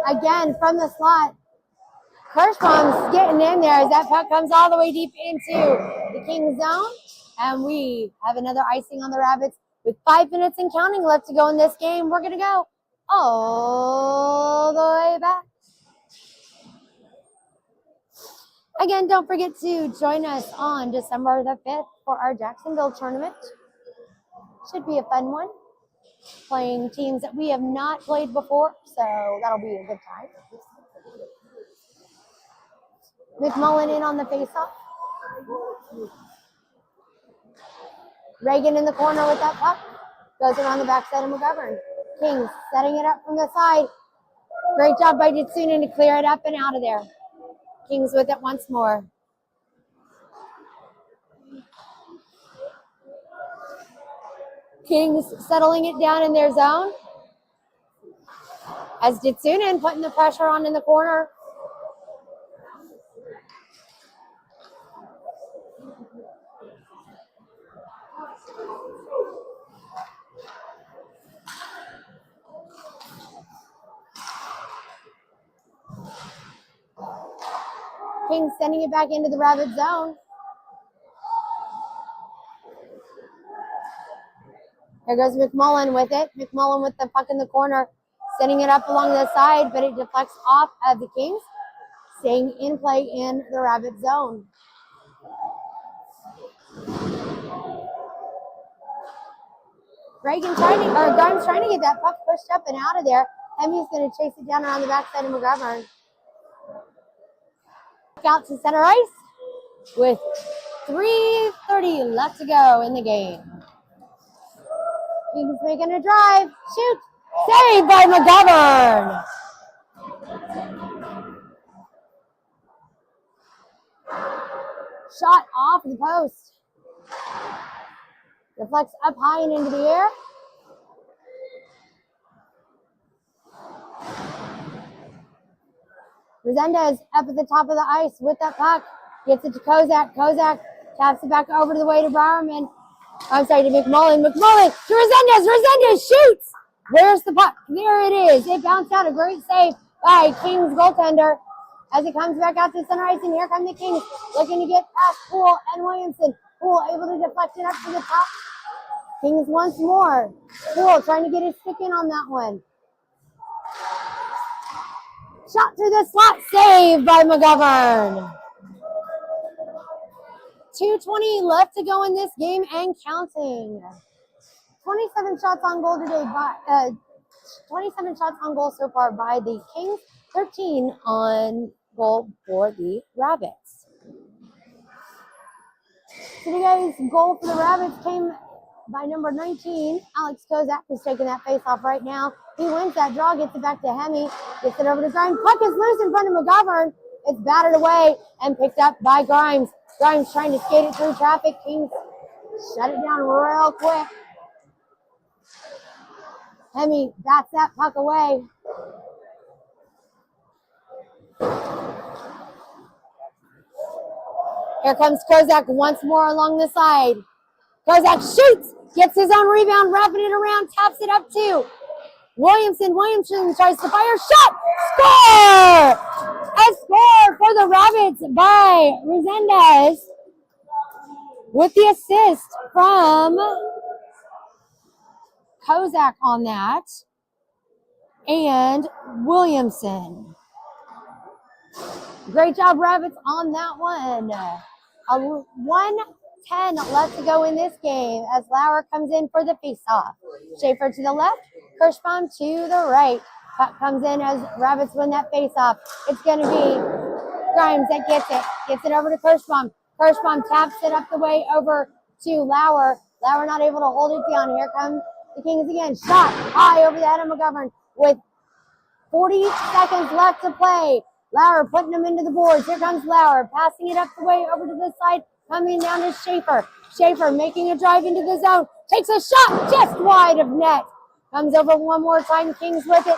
Again, from the slot. Kirschbaum's getting in there as that puck comes all the way deep into the Kings zone. And we have another icing on the Rabbits with 5 minutes and counting left to go in this game. We're going to go all the way back. Again, don't forget to join us on December the 5th for our Jacksonville tournament. Should be a fun one. Playing teams that we have not played before, so that'll be a good time. McMullen in on the faceoff. Reagan in the corner with that puck. Goes around the backside of McGovern. Kings setting it up from the side. Great job by Ditsunin to clear it up and out of there. Kings with it once more. Kings settling it down in their zone. As Ditsunin putting the pressure on in the corner. Kings sending it back into the Rabbit zone. There goes McMullen with it. McMullen with the puck in the corner, sending it up along the side, but it deflects off of the Kings, staying in play in the Rabbit zone. Grimes trying to get that puck pushed up and out of there. Hemmy's going to chase it down around the backside of McGovern. Out to center ice with 3:30 left to go in the game. Kings making a drive. Shoot. Saved by McGovern. Shot off the post. Deflects up high and into the air. Resendez up at the top of the ice with that puck. Gets it to Kozak. Kozak taps it back over to the way to Browerman. I'm sorry, to McMullen. McMullen to Resendez. Resendez shoots. Where's the puck? There it is. It bounced out. A great save by Kings goaltender as it comes back out to center ice. And here come the Kings looking to get past Poole and Williamson. Poole able to deflect it up to the top. Kings once more. Poole trying to get his stick in on that one. Shot through the slot, saved by McGovern. 2:20 left to go in this game and counting. 27 shots on goal today, 27 shots on goal so far by the Kings, 13 on goal for the Rabbits. Today's goal for the Rabbits came by number 19. Alex Kozak is taking that face off right now. He wins that draw, gets it back to Hemme, gets it over to Grimes. Puck is loose in front of McGovern. It's batted away and picked up by Grimes. Grimes trying to skate it through traffic. Kings shut it down real quick. Hemme bats that puck away. Here comes Kozak once more along the side. Kozak shoots, gets his own rebound, wrapping it around, taps it up to Williamson. Williamson tries to fire, shot, score! A score for the Rabbits by Resendez with the assist from Kozak on that. and Williamson. Great job, Rabbits, on that one. 1:10 left to go in this game as Lauer comes in for the faceoff. Schaefer to the left, Kirschbaum to the right. Puck comes in as Rabbits win that faceoff. It's going to be Grimes that gets it over to Kirschbaum. Kirschbaum taps it up the way over to Lauer. Lauer not able to hold it down. Here come the Kings again. Shot high over the head of McGovern with 40 seconds left to play. Lauer putting them into the boards. Here comes Lauer, passing it up the way over to the side, coming down to Schaefer. Schaefer making a drive into the zone. Takes a shot just wide of net. Comes over one more time. Kings with it.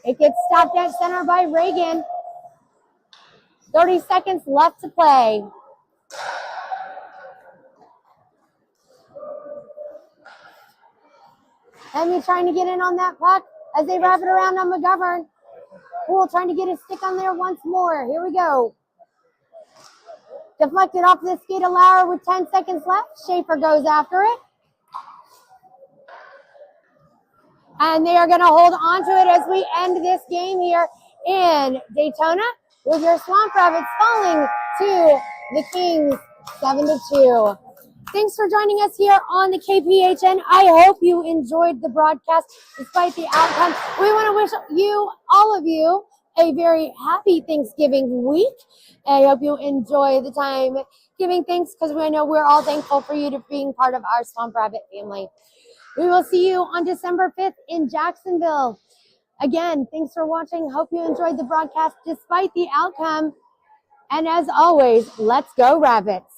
It gets stopped at center by Reagan. 30 seconds left to play. Emmy trying to get in on that puck as they wrap it around on McGovern. Poole trying to get his stick on there once more. Here we go. Deflected off the skate of Lauer with 10 seconds left. Schaefer goes after it. And they are going to hold on to it as we end this game here in Daytona with your Swamp Rabbits falling to the Kings 7-2. Thanks for joining us here on the KPHN. I hope you enjoyed the broadcast despite the outcome. We want to wish you, all of you, a very happy Thanksgiving week. I hope you enjoy the time giving thanks because we know we're all thankful for you to being part of our Swamp Rabbit family. We will see you on December 5th in Jacksonville. Again, thanks for watching. Hope you enjoyed the broadcast despite the outcome. And as always, let's go Rabbits.